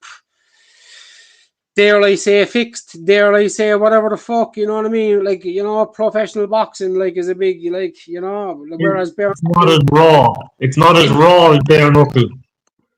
dare I say, fixed, dare I say, whatever the fuck, you know what I mean? Like, you know, professional boxing, like, is a big, like, you know, whereas bare It's not as raw. It's not as raw as bare knuckle.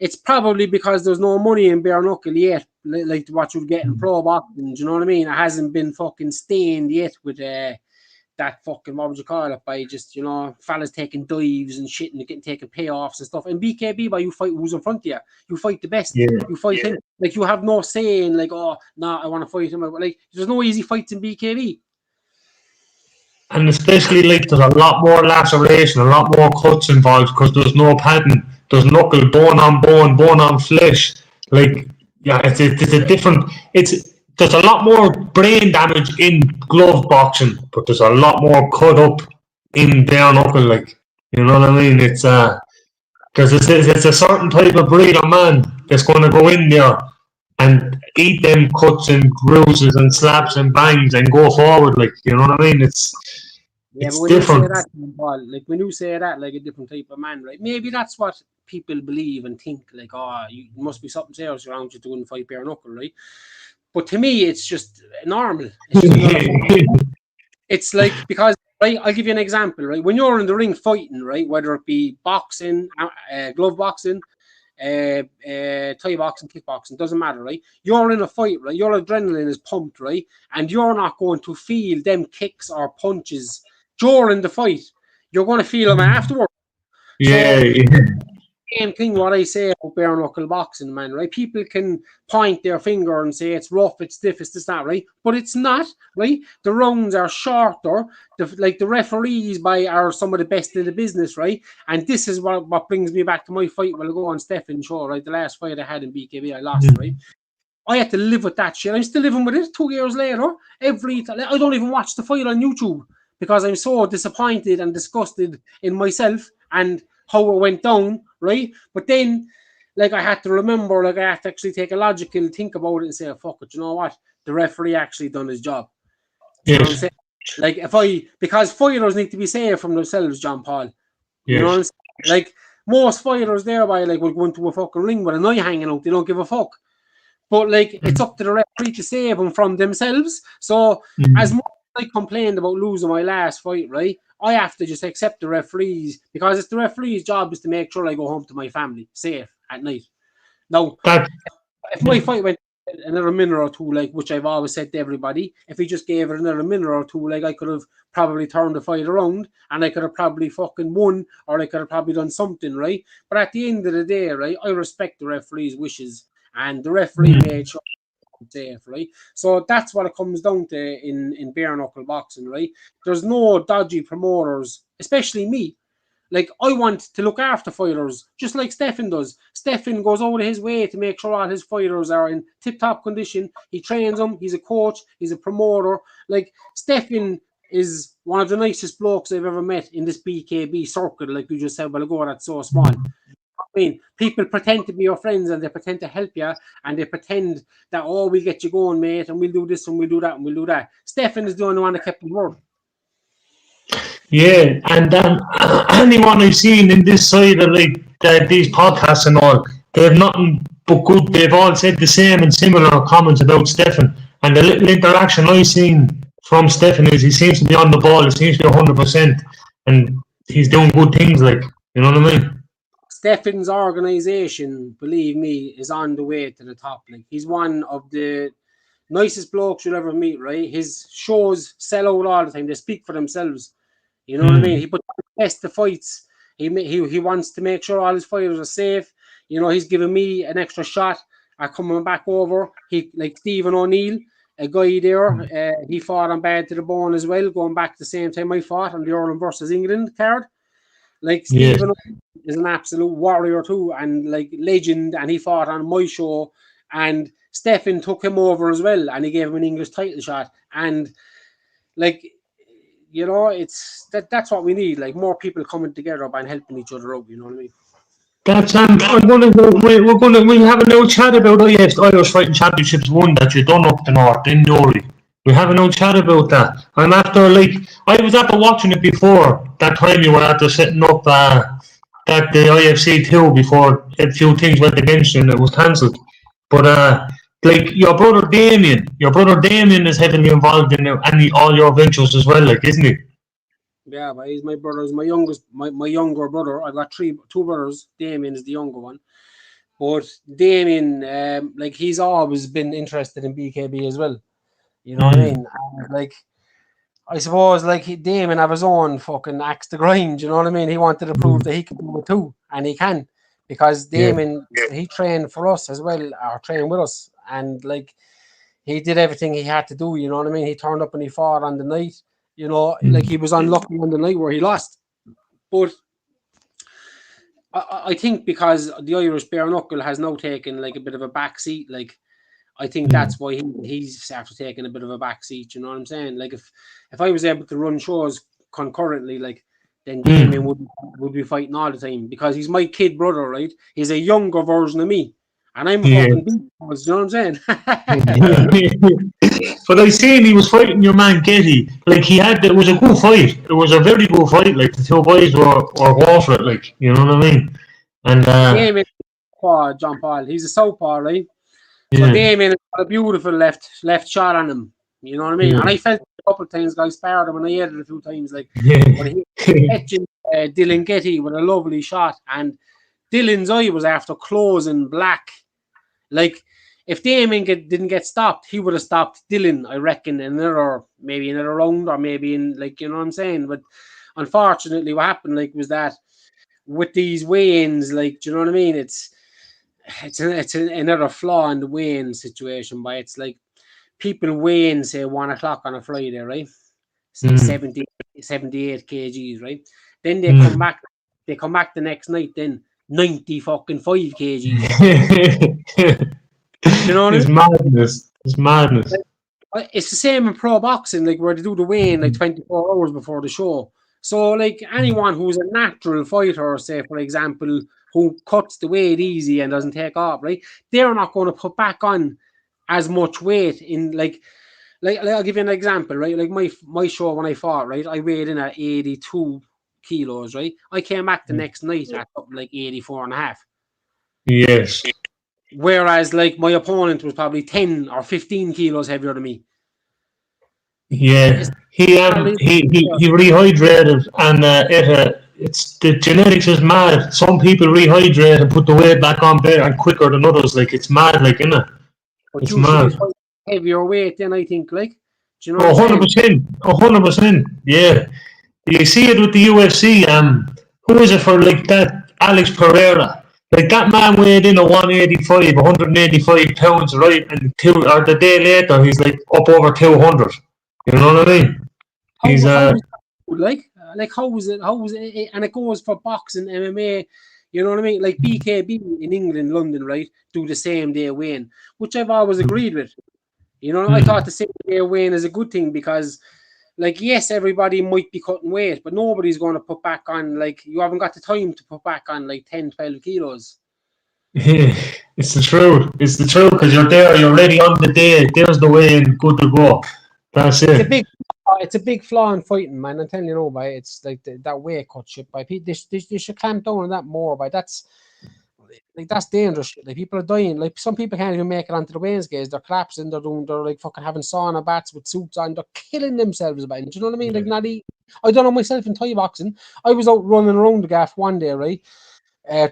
It's probably because there's no money in bare knuckle yet, like what you'd get in pro boxing. Do you know what I mean? It hasn't been fucking stained yet with that fucking, what would you call it, by just, you know, fellas taking dives and shit and getting taken payoffs and stuff. And BKB, by, you fight who's in front of you. You fight the best. Yeah. You fight him. Like, you have no saying, like, oh, nah, I want to fight him. Like, there's no easy fights in BKB. And especially, like, there's a lot more laceration, a lot more cuts involved because there's no padding. There's knuckle, bone on flesh. Like, yeah, it's a different. There's a lot more brain damage in glove boxing, but there's a lot more cut up in bare knuckle. Like, you know what I mean? It's because it's a certain type of breed of man that's going to go in there and eat them cuts and bruises and slaps and bangs and go forward. Like, you know what I mean? It's but when different. you say that, Paul, like, when you say that, like, a different type of man, right? Maybe that's what people believe and think, like, oh, you must be something serious around you doing fight bare knuckle, right? But to me, it's just normal. It's just it's like, because, right, I'll give you an example, right? When you're in the ring fighting, right, whether it be boxing, glove boxing, Thai boxing, kickboxing, doesn't matter, right? You're in a fight, right? Your adrenaline is pumped, right? And you're not going to feel them kicks or punches during the fight. You're going to feel them afterwards. Yeah. Same thing what I say about bare knuckle boxing, man, right? People can point their finger and say it's rough, it's stiff, it's this, that, right? But it's not, right? The rounds are shorter. The referees are some of the best in the business, right? And this is what brings me back to my fight. Well, I'll go on Stephen's show, right? The last fight I had in BKB, I lost, right? I had to live with that shit. I'm still living with it 2 years later. I don't even watch the fight on YouTube because I'm so disappointed and disgusted in myself and how it went down, right? But then, like, I had to remember, like, I had to actually take a logical think about it and say, fuck it, you know what? The referee actually done his job. You know what I'm saying? Like, because fighters need to be safe from themselves, John Paul. You know what I'm saying? Like, most fighters thereby, like, will go into a fucking ring with a knife hanging out. They don't give a fuck. But, like, it's up to the referee to save them from themselves. So, as much as I complained about losing my last fight, right, I have to just accept the referees, because it's the referee's job is to make sure I go home to my family safe at night. Now, if my fight went another minute or two, like, which I've always said to everybody, if he just gave it another minute or two, like, I could have probably turned the fight around and I could have probably fucking won, or I could have probably done something, right? But at the end of the day, right, I respect the referee's wishes, and the referee made sure safe, right? So that's what it comes down to in bare knuckle boxing, right? There's no dodgy promoters, especially me. Like, I want to look after fighters, just like Stefan does. Stefan goes out of his way to make sure all his fighters are in tip-top condition. He trains them. He's a coach. He's a promoter. Like, Stefan is one of the nicest blokes I've ever met in this BKB circle, like you just said, well ago, that's so small. I mean, people pretend to be your friends and they pretend to help you and they pretend that, oh, we'll get you going, mate, and we'll do this and we'll do that and we'll do that. Stefan is the only one that kept his word. Yeah, and anyone I've seen in this side of these podcasts and all, they have nothing but good. They've all said the same and similar comments about Stefan. And the little interaction I've seen from Stefan is he seems to be on the ball. He seems to be 100%, and he's doing good things. Like, you know what I mean? Stefan's organisation, believe me, is on the way to the top. Like, he's one of the nicest blokes you'll ever meet. Right? His shows sell out all the time. They speak for themselves. You know what I mean? He puts the best of fights. He wants to make sure all his fighters are safe. You know, he's given me an extra shot at coming back over. He, like Stephen O'Neill, a guy there, he fought on Bad to the Bone as well, going back the same time I fought on the Ireland versus England card. Like, Stephen is an absolute warrior too, and like legend, and he fought on my show, and Stefan took him over as well, and he gave him an English title shot. And like, you know, it's that's what we need, like more people coming together and helping each other out, you know what I mean? That's I'm gonna go. We'll have a little chat about Irish Fighting Championships 1 that you done up the north in Newry. We have a little chat about that. I'm after, like, I was after watching it before that time you were after setting up that the IFC 2 before a few things went against you and it was cancelled. But like your brother Damien is heavily involved in all your ventures as well, like, isn't he? Yeah, but he's my brother. He's my younger brother. I've got two brothers. Damien is the younger one. But Damien, like, he's always been interested in BKB as well. You know what I mean? And, like, I suppose, like, Damien have his own fucking axe to grind. You know what I mean? He wanted to prove that he can do it too, and he can, because Damien, he trained for us as well, or trained with us, and like, he did everything he had to do. You know what I mean? He turned up and he fought on the night. You know, like, he was unlucky on the night where he lost. But I think because the Irish bare knuckle has now taken like a bit of a back seat, like, I think that's why he's after taking a bit of a back seat. You know what I'm saying? Like, if I was able to run shows concurrently, like, then Damien would be fighting all the time, because he's my kid brother, right? He's a younger version of me, and I'm a fucking beat. You know what I'm saying? But I seen he was fighting your man Getty. Like, it was a good fight. It was a very good fight. Like, the two boys were going for it. Like, you know what I mean? And Damien, John Paul, he's a southpaw, right? So Damien got a beautiful left shot on him. You know what I mean? And I felt it a couple of times. I sparred him and I hit it a few times. Like, but he catching Dylan Getty with a lovely shot, and Dylan's eye was after closing black. Like, if Damien didn't get stopped, he would have stopped Dylan, I reckon, in maybe another round, or maybe in, like, you know what I'm saying? But unfortunately, what happened, like, was that with these weigh-ins, like, do you know what I mean? It's another flaw in the weigh-in situation, but it's like, people weigh in, say, 1 o'clock on a Friday, right? Say 78 kgs, right? Then they come back. They come back the next night, then 90 fucking 5 kgs. You know what I mean? Madness. It's madness. Like, it's the same in pro boxing, like, where they do the weigh-in like 24 hours before the show. So, like, anyone who's a natural fighter, say, for example, who cuts the weight easy and doesn't take off, right? They're not going to put back on as much weight in, like I'll give you an example, right? Like, my show when I fought, right? I weighed in at 82 kilos, right? I came back the next night at something like 84 and a half. Yes. Whereas, like, my opponent was probably 10 or 15 kilos heavier than me. Yeah, he rehydrated, and it's the genetics is mad. Some people rehydrate and put the weight back on better and quicker than others. Like, it's mad, like, isn't it? But It's you should be mad. fighting heavier weight then, I think, like. Do you know Oh, what I'm saying? 100%. 100%. Yeah. You see it with the UFC. Who is it for like that? Alex Pereira. Like that man weighed in at 185, 185 pounds, right? And the day later, he's like up over 200. You know what I mean? He's How was that good, like how was it? How was it? And it goes for boxing, MMA. You know what I mean? Like BKB in England, London, right? Do the same day weigh-in, which I've always agreed with. You know, I thought the same day weigh-in is a good thing because, like, yes, everybody might be cutting weight, but nobody's going to put back on, like, you haven't got the time to put back on like 10, 12 kilos. Yeah, it's the truth. It's the truth because you're there, you're ready on the day. There's the way in, good to go. That's It's a it. big, it's a big flaw in fighting, man. I'm telling you, no, by it's like that weight cut shit. By they should clamp down on that more. By that's dangerous shit. Like people are dying. Like some people can't even make it onto the weigh gaze. They're collapsing. They're like fucking having sauna bats with suits on. They're killing themselves. By it. Do you know what I mean? Yeah. Like not. I don't know myself in Thai boxing. I was out running around the gaff one day, right?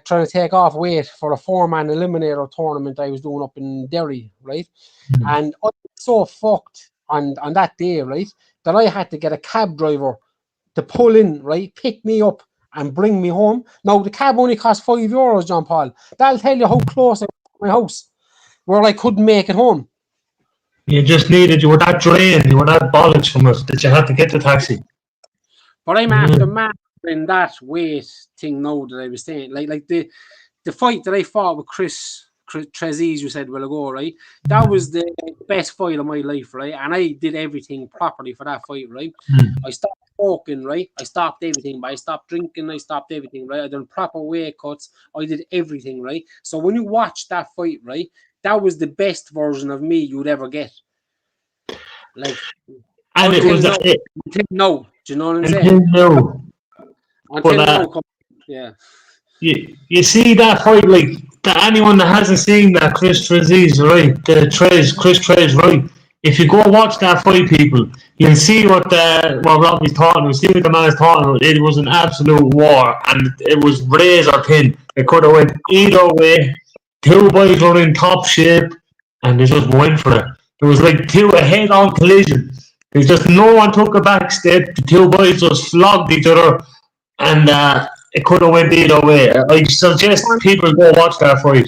Trying to take off weight for a 4-man eliminator tournament I was doing up in Derry, right? And I was so fucked on that day, right, that I had to get a cab driver to pull in, right, pick me up and bring me home. Now, the cab only cost €5, John Paul. That'll tell you how close I was to my house, where I couldn't make it home. You were that drained, you were that bollocks from us that you had to get the taxi. But I'm after mastering that weight thing now that I was saying. Like the fight that I fought with Chris Trezise, you said a while ago, right? That was the best fight of my life, right? And I did everything properly for that fight, right? I stopped smoking, right? I stopped everything, but I stopped drinking, I stopped everything, right? I done proper weight cuts, I did everything, right? So when you watch that fight, right, that was the best version of me you'd ever get. Like And it until was now, it. until now. Do you know what I'm Until saying? now. Until But now, yeah. you see that fight, like, anyone that hasn't seen that, Chris Trezise, right? Chris Trez, right? If you go watch that fight, people, you'll see what Robbie's talking about. See what the man's talking about. It was an absolute war, and it was razor thin. It could have went either way. Two boys were in top shape, and they just went for it. It was like a head-on collision. It's just no one took a back step. The two boys just flogged each other, and it could have went either way. I suggest people go watch that fight.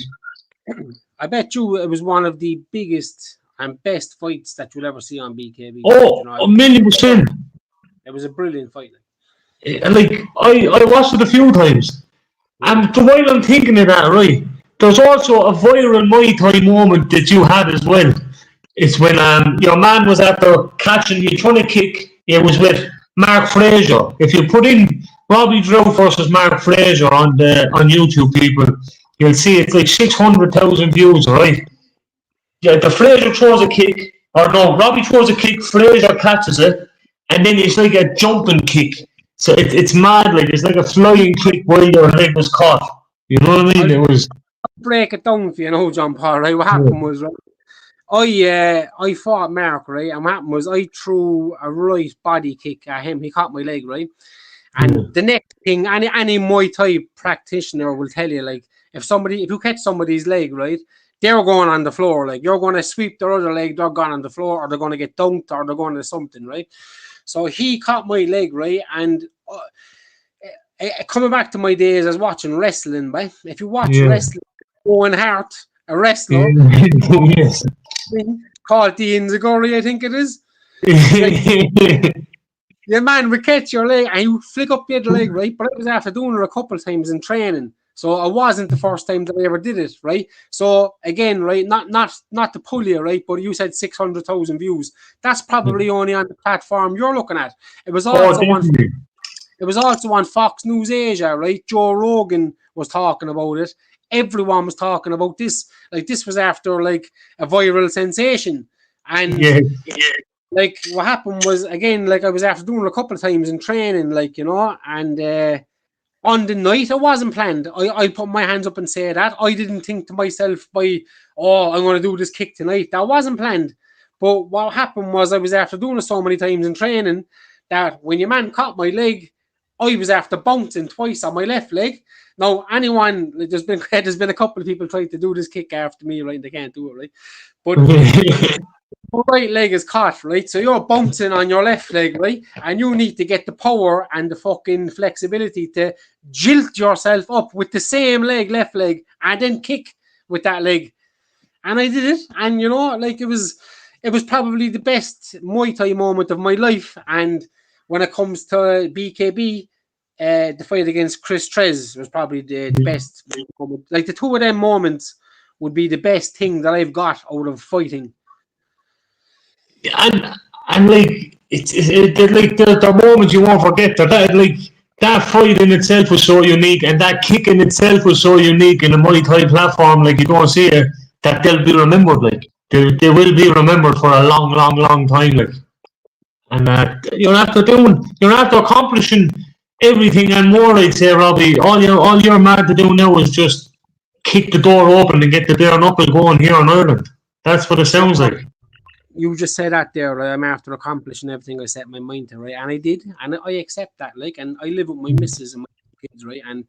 I bet you it was one of the biggest and best fights that you'll ever see on BKB. Oh, You know, 1,000,000%. it was a brilliant fight. Like, I watched it a few times. And while I'm thinking of that, right, there's also a viral Muay Thai moment that you had as well. It's when your man was after catching you trying to kick. It was with Mark Fraser. If you put in Robbie Drought versus Mark Fraser on YouTube, people, you'll see it's like 600,000 views, right? Yeah, the Fraser throws a kick, or no, Robbie throws a kick, Fraser catches it, and then it's like a jumping kick. So it's mad, like it's like a flying kick while your leg was caught. You know what I mean? It was. Break it down for you know, John Paul, right? What happened was, right, I fought Mark, right? And what happened was I threw a right body kick at him. He caught my leg, right? And the next thing, any Muay Thai practitioner will tell you, like, if you catch somebody's leg, right, they're going on the floor. Like, you're going to sweep their other leg, they're gone on the floor, or they're going to get dunked, or they're going to something, right? So he caught my leg, right? And coming back to my days as watching wrestling, right? If you watch wrestling, Owen Hart, a wrestler, Yes. called the Inzaguri, I think it is. Yeah, man, we catch your leg and you flick up the other leg, right? But I was after doing it a couple of times in training. So it wasn't the first time that I ever did it, right? So again, right, not to pull you, right? But you said 600,000 views. That's probably only on the platform you're looking at. It was also on Fox News Asia, right? Joe Rogan was talking about it. Everyone was talking about this. Like, this was after like a viral sensation. And like what happened was, again, like I was after doing it a couple of times in training, like, you know, and on the night it wasn't planned. I put my hands up and say that. I didn't think to myself I'm going to do this kick tonight. That wasn't planned. But what happened was I was after doing it so many times in training that when your man caught my leg, I was after bouncing twice on my left leg. Now, anyone, like, there's been a couple of people trying to do this kick after me, right? And they can't do it, right? But your right leg is caught, right? So you're bouncing on your left leg, right? And you need to get the power and the fucking flexibility to jilt yourself up with the same leg, left leg, and then kick with that leg. And I did it, and you know, like it was probably the best Muay Thai moment of my life. And when it comes to BKB, the fight against Chris Trez was probably the best moment. Like the two of them moments would be the best thing that I've got out of fighting. And like like the moments you won't forget. That like that fight in itself was so unique, and that kick in itself was so unique in the Muay Thai platform. Like you don't see it, that they'll be remembered. Like they will be remembered for a long, long, long time. Like, and you're after accomplishing everything and more. I'd say, Robbie, all you're mad to do now is just kick the door open and get the bare knuckle going here in Ireland. That's what it sounds like. You just said that there, right? I'm after accomplishing everything I set my mind to, right? And I did, and I accept that, like, and I live with my missus and my kids, right? And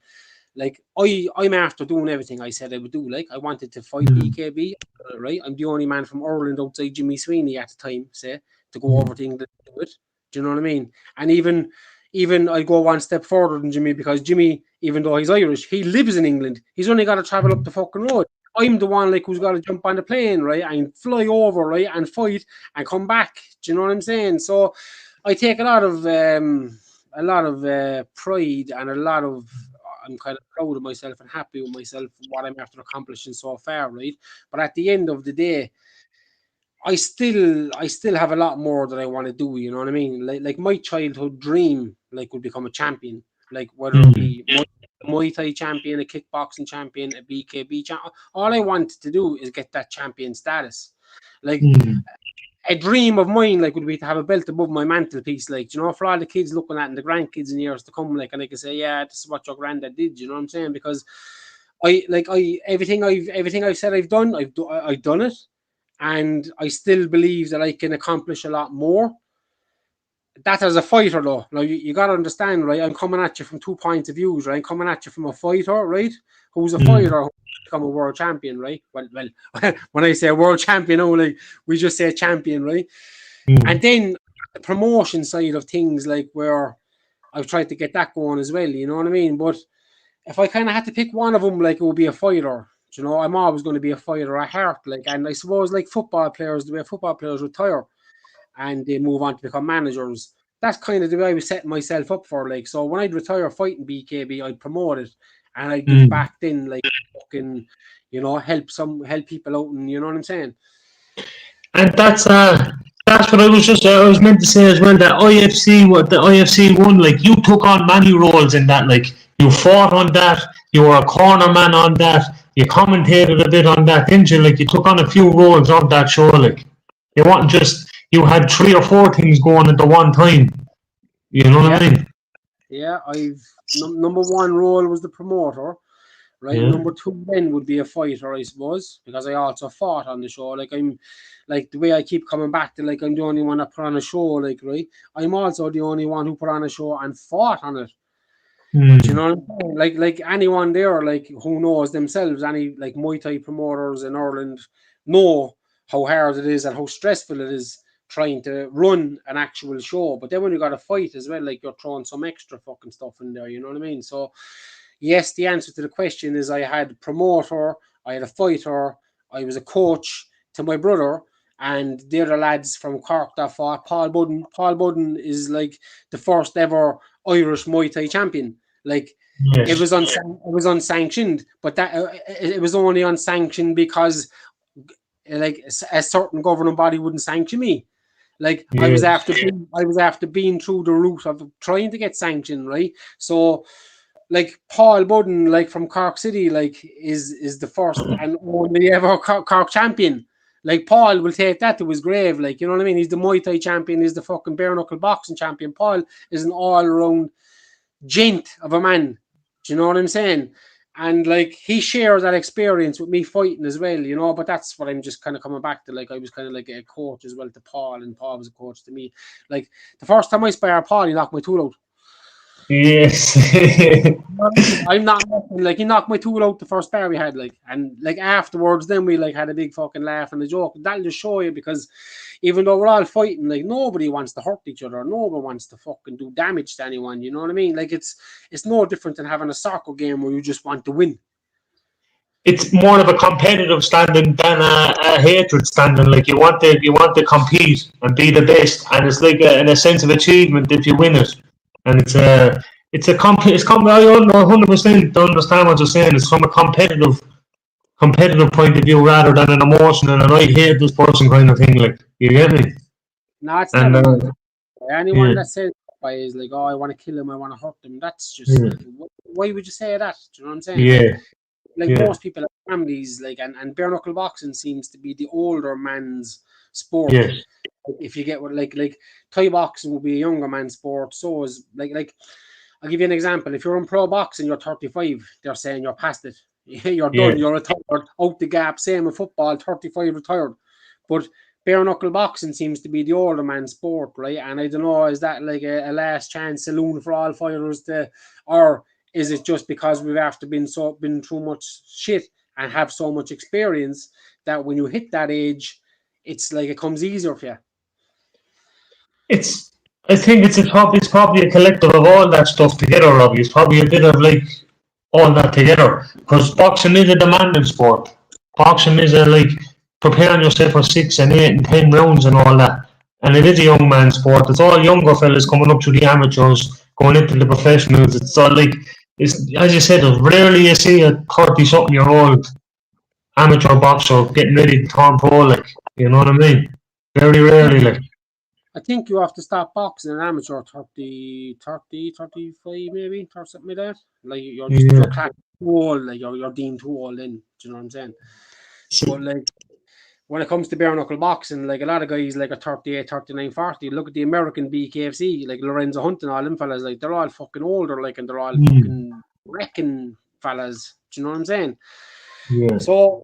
like, I'm after doing everything I said I would do. Like, I wanted to fight BKB, right? I'm the only man from Ireland outside Jimmy Sweeney at the time, say, to go over to England to do it. Do you know what I mean? And even I go one step further than Jimmy, because Jimmy, even though he's Irish, he lives in England. He's only got to travel up the fucking road. I'm the one like who's got to jump on the plane, right, and fly over, right, and fight and come back. Do you know what I'm saying? So I take a lot of pride and a lot of I'm kind of proud of myself and happy with myself for what I'm after accomplishing so far, right? But at the end of the day, I still have a lot more that I want to do. You know what I mean? Like my childhood dream, like, would become a champion, like whether it be Muay Thai champion, a kickboxing champion, a BKB champion. All I want to do is get that champion status. Like a dream of mine, like, would be to have a belt above my mantelpiece, like, you know, for all the kids looking at and the grandkids in years to come, like, and I can say, yeah, this is what your granddad did. You know what I'm saying? Because everything I've said I've done, I've done it, and I still believe that I can accomplish a lot more. That as a fighter, though, now you got to understand, right? I'm coming at you from 2 points of view, right? I'm coming at you from a fighter, right? Who's a fighter, who's become a world champion, right? Well, when I say world champion, only we just say champion, right? And then the promotion side of things, like, where I've tried to get that going as well. You know what I mean? But if I kind of had to pick one of them, like, it would be a fighter. You know, I'm always going to be a fighter at heart, like, and I suppose, like, football players, the way football players retire and they move on to become managers. That's kind of the way I was setting myself up for. Like, so when I'd retire fighting BKB, I'd promote it and I'd give back then, like, fucking, you know, help people out, and you know what I'm saying. And that's what I was meant to say as well. That the IFC one, like, you took on many roles in that. Like, you fought on that, you were a corner man on that, you commentated a bit on that, didn't you? Like, you took on a few roles on that show. Like, it wasn't just you had 3 or 4 things going at the one time. You know what I mean? Yeah, number one role was the promoter, right? Yeah. Number 2 then would be a fighter, I suppose, because I also fought on the show. Like, I'm, like, the way I keep coming back to, like, I'm the only one that put on a show, like, right? I'm also the only one who put on a show and fought on it. Do you know what I'm saying? Like anyone there, like, who knows themselves, any, like, Muay Thai promoters in Ireland know how hard it is and how stressful it is trying to run an actual show. But then when you got to fight as well, like, you're throwing some extra fucking stuff in there, you know what I mean? So yes, the answer to the question is I had a promoter, I had a fighter, I was a coach to my brother, and the other lads from Cork that fought. Paul Budden. Paul Budden is, like, the first ever Irish Muay Thai champion. Like, yes. It was unsanctioned, but that it was only unsanctioned because, like, a certain governing body wouldn't sanction me. Like, yes. I was after being through the route of trying to get sanctioned, right? So, like, Paul Budden, like, from Cork City, like, is the first and only ever Cork champion. Like, Paul will take that to his grave, like, you know what I mean? He's the Muay Thai champion, he's the fucking bare-knuckle boxing champion. Paul is an all-around gent of a man. Do you know what I'm saying? And, like, he shares that experience with me fighting as well, you know, but that's what I'm just kind of coming back to. Like, I was kind of like a coach as well to Paul, and Paul was a coach to me. Like, the first time I sparred Paul, he knocked my tool out. Yes. I'm not like he knocked my tool out the first bar we had, like, and like afterwards, then we like had a big fucking laugh and a joke. That'll just show you, because even though we're all fighting, like nobody wants to hurt each other, nobody wants to fucking do damage to anyone. You know what I mean? Like it's no different than having a soccer game where you just want to win. It's more of a competitive standing than a hatred standing. Like you want to compete and be the best, and it's like a sense of achievement if you win it. And it's I 100% understand what you're saying. It's from a competitive point of view rather than an emotional and I hate this person kind of thing. Like you get me? No, it's And never meant. Anyone yeah, that says that is like, oh, I want to kill him, I want to hurt him. That's just yeah, like, why would you say that? Do you know what I'm saying? yeah, Like yeah, most people have families, like, and bare knuckle boxing seems to be the older man's sport. yes, If you get what, like Thai boxing would be a younger man's sport. So is like I'll give you an example. If you're in pro boxing, you're 35. They're saying you're past it. You're done. yeah. You're retired. Out the gap. Same in football. 35 retired. But bare knuckle boxing seems to be the older man's sport, right? And I don't know, is that like a last chance saloon for all fighters to, or is it just because we've after been through much shit and have so much experience that when you hit that age, it's like it comes easier for you? It's. I think it's probably a collective of all that stuff together, Robbie. It's probably a bit of like all that together because boxing is a demanding sport. Boxing is a like preparing yourself for 6 and 8 and 10 rounds and all that. And it is a young man's sport. It's all younger fellas coming up through the amateurs, going into the professionals. It's all like it's as you said. Rarely you see a 30-something-year-old amateur boxer getting ready to turn pro. Like you know what I mean? Very rarely. Like I think you have to stop boxing an amateur 30, 35 maybe, or something like that. Like you're yeah. too old, like you're deemed too old in. Do you know what I'm saying? But like when it comes to bare knuckle boxing, like a lot of guys like a 38, 39, 40. Look at the American BKFC, like Lorenzo Hunt and all them fellas, like they're all fucking older, like, and they're all fucking wrecking fellas. Do you know what I'm saying? Yeah. So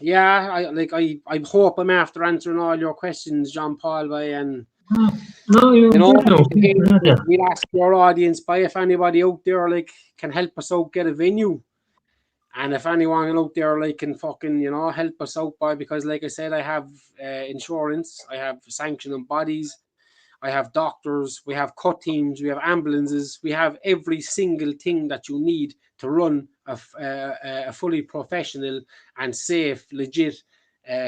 yeah, I hope I'm after answering all your questions, John Paul, by and No, you're you know, good. we'll ask your audience by if anybody out there like can help us out get a venue. And if anyone out there like can fucking, you know, help us out by, because like I said, I have insurance, I have sanctioned bodies, I have doctors, we have cut teams, we have ambulances, we have every single thing that you need to run a fully professional and safe, legit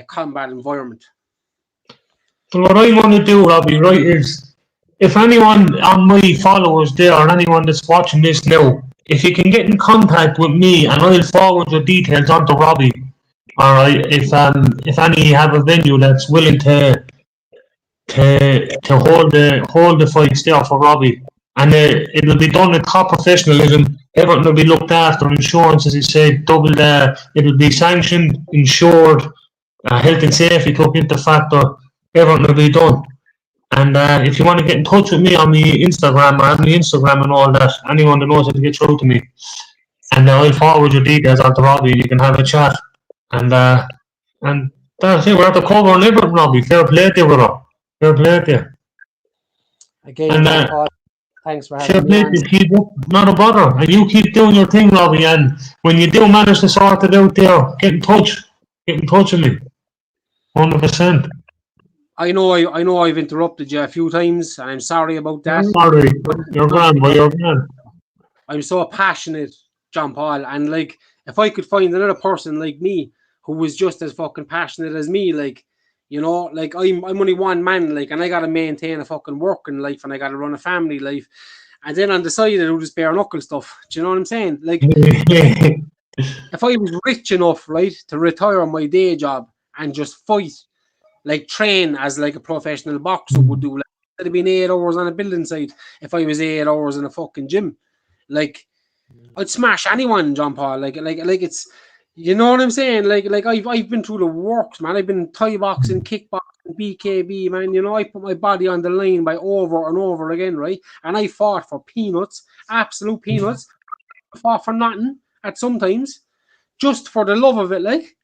combat environment. So what I want to do, Robbie, right, is if anyone on my followers there or anyone that's watching this now, if you can get in contact with me and I'll forward your details on to Robbie. Alright, if any have a venue that's willing to hold the fights there for Robbie. And it'll be done with top professionalism. Everything will be looked after. Insurance, as you said, double it'll be sanctioned, insured, health and safety took into factor. Everything will be done. And if you want to get in touch with me on my Instagram, I have my Instagram and all that. Anyone that knows how to get through to me. And I'll forward your details on to Robbie and you can have a chat. And that's it. We're at the cover on everything, Robbie. Fair play to you, brother. Fair play to you. Again, John Paul, thanks for having me. Keep up, not a bother. And you keep doing your thing, Robbie. And when you do manage to sort it out there, get in touch. Get in touch with me. 100%. I know I've interrupted you a few times, and I'm sorry about that. Sorry. You're grand, boy. You're grand. I'm so passionate, John Paul, and like if I could find another person like me who was just as fucking passionate as me, like, you know, like I'm only one man, like, and I gotta maintain a fucking working life and I gotta run a family life. And then on the side I do this bare knuckle stuff. Do you know what I'm saying? Like if I was rich enough, right, to retire my day job and just fight, like train as like a professional boxer would do, like it'd have been 8 hours on a building site if I was 8 hours in a fucking gym. Like I'd smash anyone, John Paul. Like it's, you know what I'm saying? Like I've been through the works, man. I've been Thai boxing, kickboxing, BKB, man. You know, I put my body on the line by over and over again, right? And I fought for peanuts, absolute peanuts. I fought for nothing at sometimes, just for the love of it, like.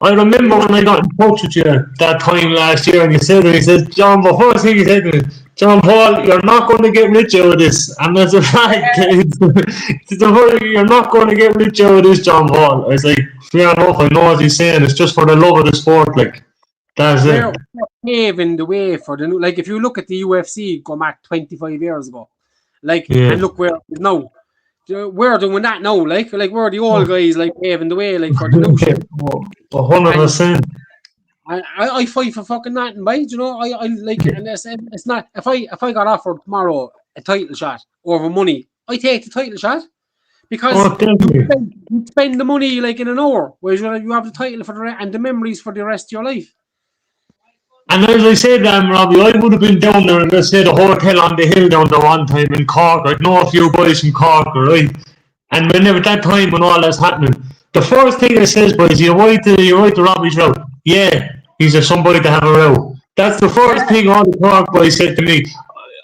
I remember when I got in touch with you that time last year and you said to me, he says, John, the first thing you said to me, John Paul, you're not going to get rich out of this. And as a fact, you're not going to get rich out of this, John Paul. I was like, fair enough, I know what he's saying. It's just for the love of the sport, like. That's We're it. paving the way for the new. Like, if you look at the UFC, go back 25 years ago, like, Yeah. and look where it is now. We're doing that now, like we're the old guys, like paving the way, like for the new shit. 100%. I fight for fucking nothing, right? You know, I like, and it's not. If I got offered tomorrow a title shot over money, I take the title shot because you spend the money like in an hour, whereas you have the title for and the memories for the rest of your life. And as I said, Robbie, I would have been down there and let's say the hotel on the hill down there one time in Cork. I'd know a few boys from Cork, right? And whenever that time when all that's happening, the first thing it says, boys, you right to Robbie's route. Yeah, he's a somebody to have a row. That's the first thing all the Cork boys said to me.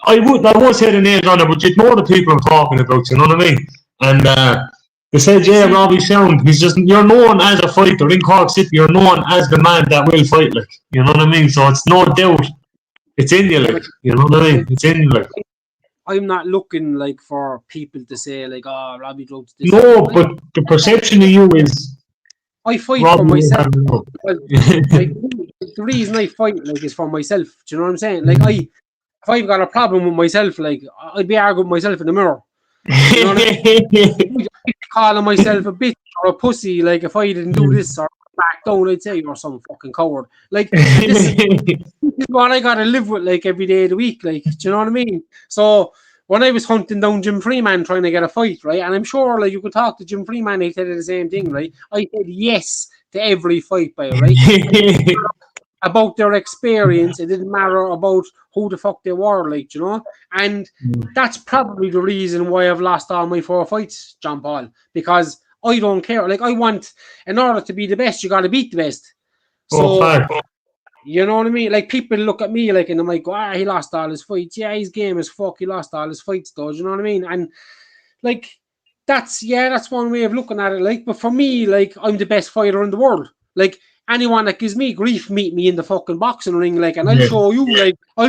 I won't say the names on it, but you'd know the people I'm talking about, you know what I mean? And they said, yeah, Robbie sound. You're known as a fighter in Cork City. You're known as the man that will fight, like, you know what I mean. So it's no doubt, it's in you, like, you know what I mean. It's in you, like. I'm not looking like for people to say like, oh, Robbie Drugs. No, but the perception of you is. I fight Robbie for myself. Like, the reason I fight like is for myself. Do you know what I'm saying? Like if I've got a problem with myself, like I'd be arguing with myself in the mirror. You know what I mean? Calling myself a bitch or a pussy, like if I didn't do this or back down, I'd say you're some fucking coward. Like this is what I gotta live with like every day of the week, like, do you know what I mean? So when I was hunting down Jim Freeman trying to get a fight, right, and I'm sure like you could talk to Jim Freeman, he said the same thing, right? I said yes to every fight by right? About their experience, it didn't matter about who the fuck they were, like, you know, and that's probably the reason why I've lost all my 4 fights, John Paul, because I don't care. Like, I want, in order to be the best, you got to beat the best. So, you know what I mean? Like, people look at me like, and I'm like, he lost all his fights. Yeah, his game is fuck. He lost all his fights, though. You know what I mean? And like, that's one way of looking at it. Like, but for me, like, I'm the best fighter in the world. Like, anyone that gives me grief, meet me in the fucking boxing ring, like, and I'll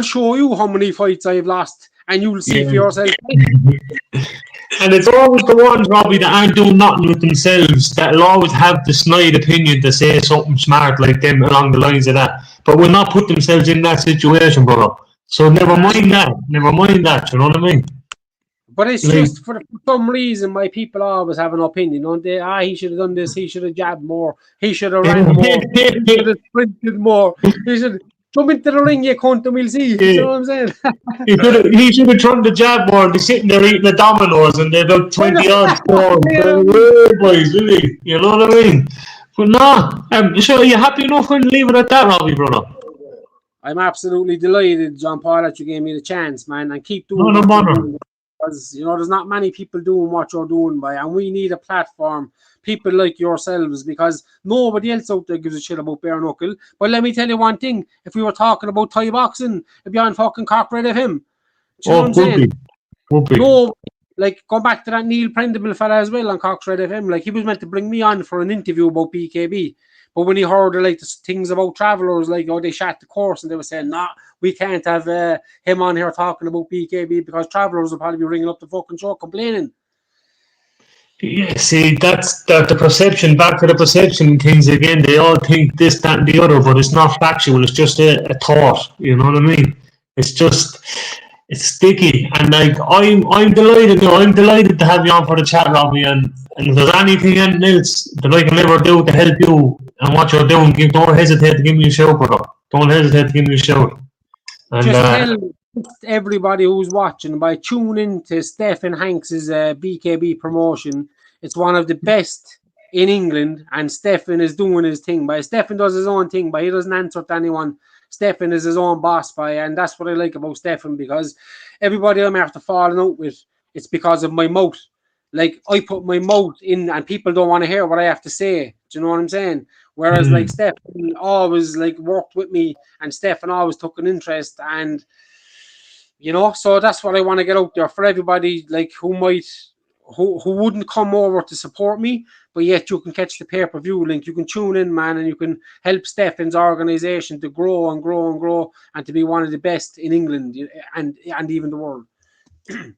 show you how many fights I've lost, and you'll see for yourself. And it's always the ones, Robbie, that aren't doing nothing with themselves that'll always have the snide opinion to say something smart like them along the lines of that, but will not put themselves in that situation, brother. So never mind that, you know what I mean? But it's just for some reason why people always have an opinion, don't they? He should have done this, he should have jabbed more, he should have ran more, he should have sprinted more, he should come into the ring, you cunt, and we'll see. You know what I'm saying? He should have tried to jab more. They're sitting there eating the dominoes and they're about 20 odd scores. Boys, really. You know what I mean? But no, so are you happy enough when you leave it at that, Robbie, brother? I'm absolutely delighted, John Paul, that you gave me the chance, man, and keep doing no bother. Because, you know, there's not many people doing what you're doing, and we need a platform, people like yourselves, because nobody else out there gives a shit about bare knuckle. But let me tell you one thing, if we were talking about Thai boxing, it'd be on fucking Cork Red FM. Do you know what I'm saying? No, like, go back to that Neil Prendable fella as well on Cork Red FM, like, he was meant to bring me on for an interview about BKB. But when he heard like the things about travelers, like, they shot the course and they were saying, we can't have him on here talking about BKB because travelers will probably be ringing up the fucking show complaining. Yeah, see, that's the perception, back to the perception things again. They all think this, that, and the other, but it's not factual. It's just a thought, you know what I mean? It's sticky. And like, I'm delighted, I'm delighted to have you on for the chat, Robbie, and if there's anything else that I can ever do to help you and what you're doing, don't hesitate to give me a shout, brother. Don't hesitate to give me a shout. And, just tell everybody who's watching, by tuning to Stephen Hanks's BKB promotion, it's one of the best in England, and Stephen is doing his thing. But Stephen does his own thing, but he doesn't answer to anyone. Stephen is his own boss, and that's what I like about Stephen, because everybody I'm after falling out with, it's because of my mouth. Like, I put my mouth in and people don't want to hear what I have to say. Do you know what I'm saying? Whereas like Stephen always like worked with me, and Stephen always took an interest, and you know, so that's what I want to get out there for everybody, like, who wouldn't come over to support me, but yet you can catch the pay-per-view link. You can tune in, man, and you can help Stefan's organization to grow and grow and grow and to be one of the best in England and even the world.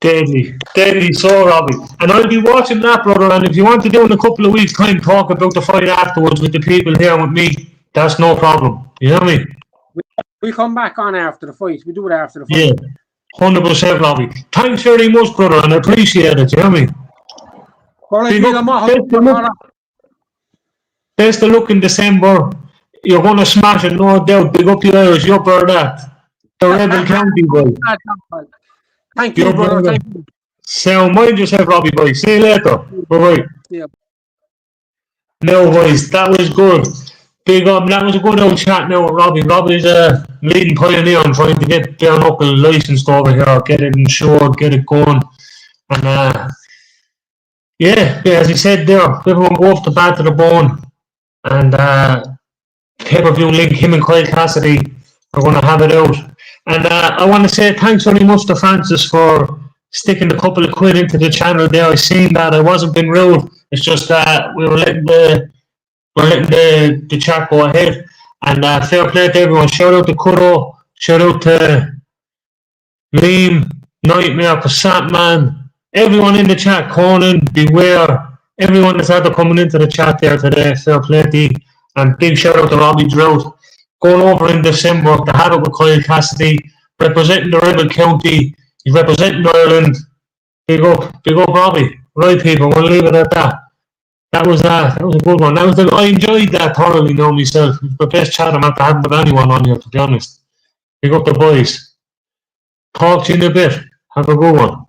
Deadly so, Robbie. And I'll be watching that, brother. And if you want to do in a couple of weeks' time, talk about the fight afterwards with the people here with me, that's no problem. You know what I mean? We come back on after the fight. We do it after the fight. Yeah, 100%, Robbie. Thanks very much, brother, and I appreciate it. You know what I mean? Best of luck in December. You're going to smash it, no doubt. Big up the Irish. You're for that. The Rebel County, boy. Thank you, brother. Thank you. So, mind yourself, Robbie, boy. See you later. Bye-bye. Yeah. No, boys, that was good. Big up. That was a good old chat now with Robbie. Robbie's a leading pioneer on trying to get bare-knuckle licensed over here, get it insured, get it going. And, yeah, as he said there, everyone go off the bat to the bone. And pay-per-view link, him and Kyle Cassidy are going to have it out. And I want to say thanks very much to Francis for sticking a couple of quid into the channel there. I seen that. I wasn't being rude. It's just that we were letting the chat go ahead. And fair play to everyone. Shout out to Kuro. Shout out to Liam, Nightmare, Passat Man, everyone in the chat, Conan, Beware, everyone that's had to coming into the chat there today. Fair play to you. And big shout out to Robbie Drought. Going over in December to have it with Kyle Cassidy, representing the Rebel County. He's representing Ireland. Big up, Robbie. Right, people, we'll leave it at that. That was a good one. I enjoyed that thoroughly now myself. It was the best chat I'm after having with anyone on here, to be honest. Big up the boys. Talk to you in a bit. Have a good one.